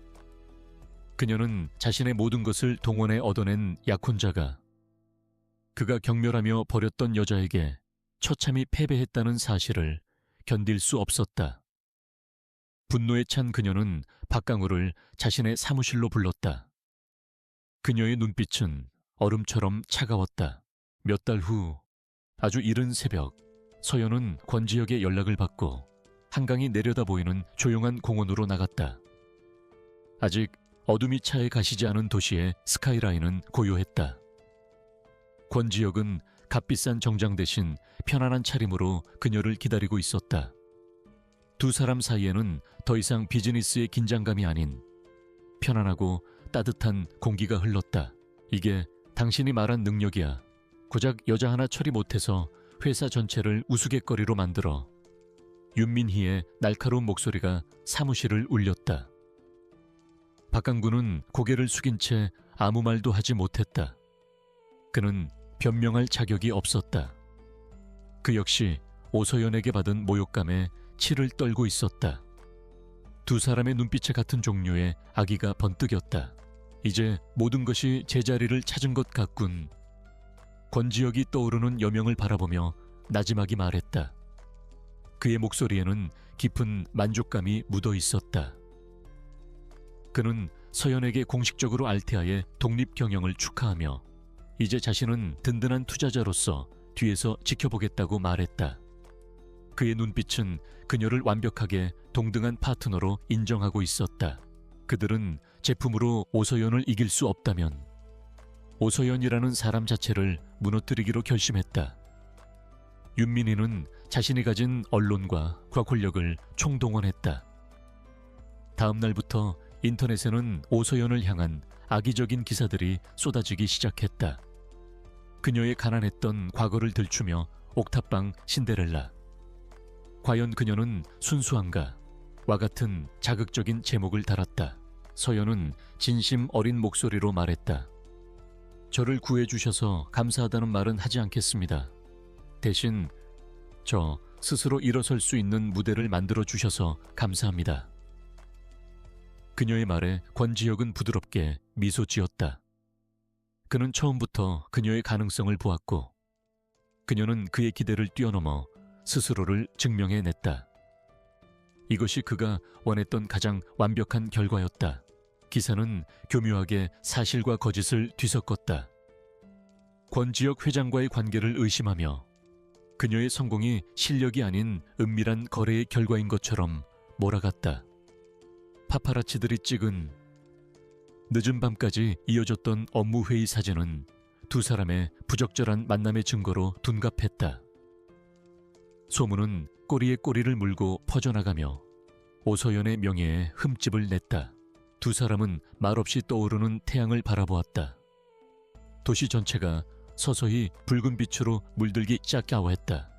그녀는 자신의 모든 것을 동원해 얻어낸 약혼자가 그가 경멸하며 버렸던 여자에게 처참히 패배했다는 사실을 견딜 수 없었다. 분노에 찬 그녀는 박강우를 자신의 사무실로 불렀다. 그녀의 눈빛은 얼음처럼 차가웠다. 몇 달 후 아주 이른 새벽 서연은 권지혁의 연락을 받고 한강이 내려다 보이는 조용한 공원으로 나갔다. 아직 어둠이 차에 가시지 않은 도시의 스카이라인은 고요했다. 권지혁은 값비싼 정장 대신 편안한 차림으로 그녀를 기다리고 있었다. 두 사람 사이에는 더 이상 비즈니스의 긴장감이 아닌 편안하고 따뜻한 공기가 흘렀다. 이게 당신이 말한 능력이야. 고작 여자 하나 처리 못해서 회사 전체를 우스갯거리로 만들어. 윤민희의 날카로운 목소리가 사무실을 울렸다. 박강구는 고개를 숙인 채 아무 말도 하지 못했다. 그는 변명할 자격이 없었다. 그 역시 오서연에게 받은 모욕감에 치를 떨고 있었다. 두 사람의 눈빛에 같은 종류의 악의가 번뜩였다. 이제 모든 것이 제자리를 찾은 것 같군. 권지혁이 떠오르는 여명을 바라보며 나지막이 말했다. 그의 목소리에는 깊은 만족감이 묻어 있었다. 그는 서연에게 공식적으로 알테아의 독립 경영을 축하하며 이제 자신은 든든한 투자자로서 뒤에서 지켜보겠다고 말했다. 그의 눈빛은 그녀를 완벽하게 동등한 파트너로 인정하고 있었다. 그들은 제품으로 오서연을 이길 수 없다면 오서연이라는 사람 자체를 무너뜨리기로 결심했다. 윤민희는 자신이 가진 언론과 과권력을 총동원했다. 다음 날부터 인터넷에는 오서연을 향한 악의적인 기사들이 쏟아지기 시작했다. 그녀의 가난했던 과거를 들추며 옥탑방 신데렐라. 과연 그녀는 순수한가? 와 같은 자극적인 제목을 달았다. 서연은 진심 어린 목소리로 말했다. 저를 구해주셔서 감사하다는 말은 하지 않겠습니다. 대신 저 스스로 일어설 수 있는 무대를 만들어주셔서 감사합니다. 그녀의 말에 권지혁은 부드럽게 미소 지었다. 그는 처음부터 그녀의 가능성을 보았고 그녀는 그의 기대를 뛰어넘어 스스로를 증명해냈다. 이것이 그가 원했던 가장 완벽한 결과였다. 기사는 교묘하게 사실과 거짓을 뒤섞었다. 권지혁 회장과의 관계를 의심하며 그녀의 성공이 실력이 아닌 은밀한 거래의 결과인 것처럼 몰아갔다. 파파라치들이 찍은 늦은 밤까지 이어졌던 업무회의 사진은 두 사람의 부적절한 만남의 증거로 둔갑했다. 소문은 꼬리에 꼬리를 물고 퍼져나가며 오서연의 명예에 흠집을 냈다. 두 사람은 말없이 떠오르는 태양을 바라보았다. 도시 전체가 서서히 붉은 빛으로 물들기 시작하였다.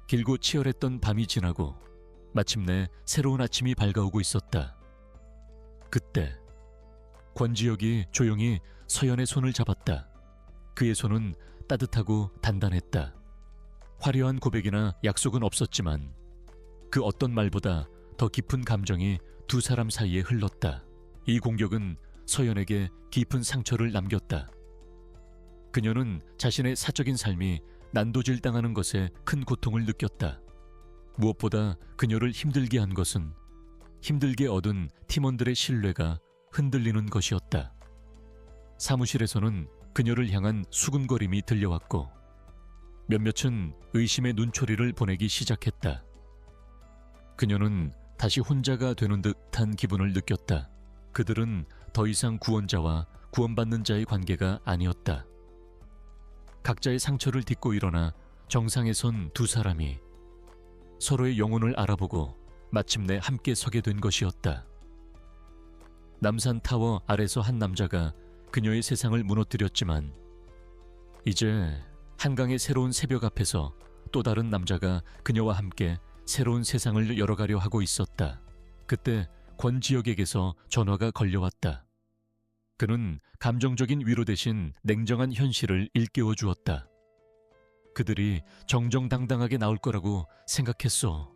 길고 치열했던 밤이 지나고 마침내 새로운 아침이 밝아오고 있었다. 그때 권지혁이 조용히 서연의 손을 잡았다. 그의 손은 따뜻하고 단단했다. 화려한 고백이나 약속은 없었지만 그 어떤 말보다 더 깊은 감정이 두 사람 사이에 흘렀다. 이 공격은 서연에게 깊은 상처를 남겼다. 그녀는 자신의 사적인 삶이 난도질당하는 것에 큰 고통을 느꼈다. 무엇보다 그녀를 힘들게 한 것은 힘들게 얻은 팀원들의 신뢰가 흔들리는 것이었다. 사무실에서는 그녀를 향한 수군거림이 들려왔고 몇몇은 의심의 눈초리를 보내기 시작했다. 그녀는 다시 혼자가 되는 듯한 기분을 느꼈다. 그들은 더 이상 구원자와 구원받는 자의 관계가 아니었다. 각자의 상처를 딛고 일어나 정상에 선 두 사람이 서로의 영혼을 알아보고 마침내 함께 서게 된 것이었다. 남산 타워 아래서 한 남자가 그녀의 세상을 무너뜨렸지만 이제 한강의 새로운 새벽 앞에서 또 다른 남자가 그녀와 함께 새로운 세상을 열어가려 하고 있었다. 그때 권지혁에게서 전화가 걸려왔다. 그는 감정적인 위로 대신 냉정한 현실을 일깨워 주었다. 그들이 정정당당하게 나올 거라고 생각했어.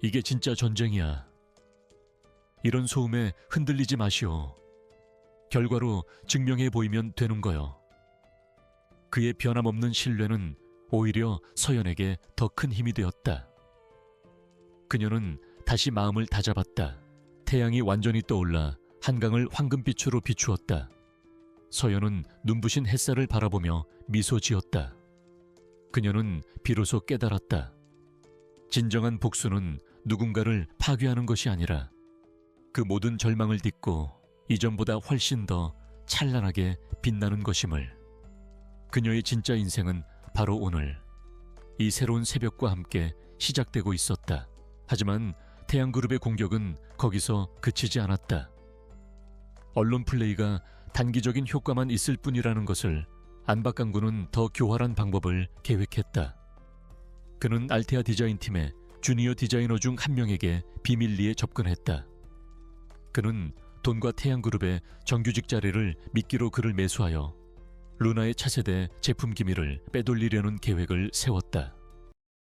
이게 진짜 전쟁이야. 이런 소음에 흔들리지 마시오. 결과로 증명해 보이면 되는 거요. 그의 변함없는 신뢰는 오히려 서연에게 더 큰 힘이 되었다. 그녀는 다시 마음을 다잡았다. 태양이 완전히 떠올라 한강을 황금빛으로 비추었다. 서연은 눈부신 햇살을 바라보며 미소 지었다. 그녀는 비로소 깨달았다. 진정한 복수는 누군가를 파괴하는 것이 아니라 그 모든 절망을 딛고 이전보다 훨씬 더 찬란하게 빛나는 것임을. 그녀의 진짜 인생은 바로 오늘 이 새로운 새벽과 함께 시작되고 있었다. 하지만 태양그룹의 공격은 거기서 그치지 않았다. 언론 플레이가 단기적인 효과만 있을 뿐이라는 것을 안박강구는 더 교활한 방법을 계획했다. 그는 알테아 디자인팀의 주니어 디자이너 중 한 명에게 비밀리에 접근했다. 그는 돈과 태양그룹의 정규직 자리를 미끼로 그를 매수하여 루나의 차세대 제품 기밀을 빼돌리려는 계획을 세웠다.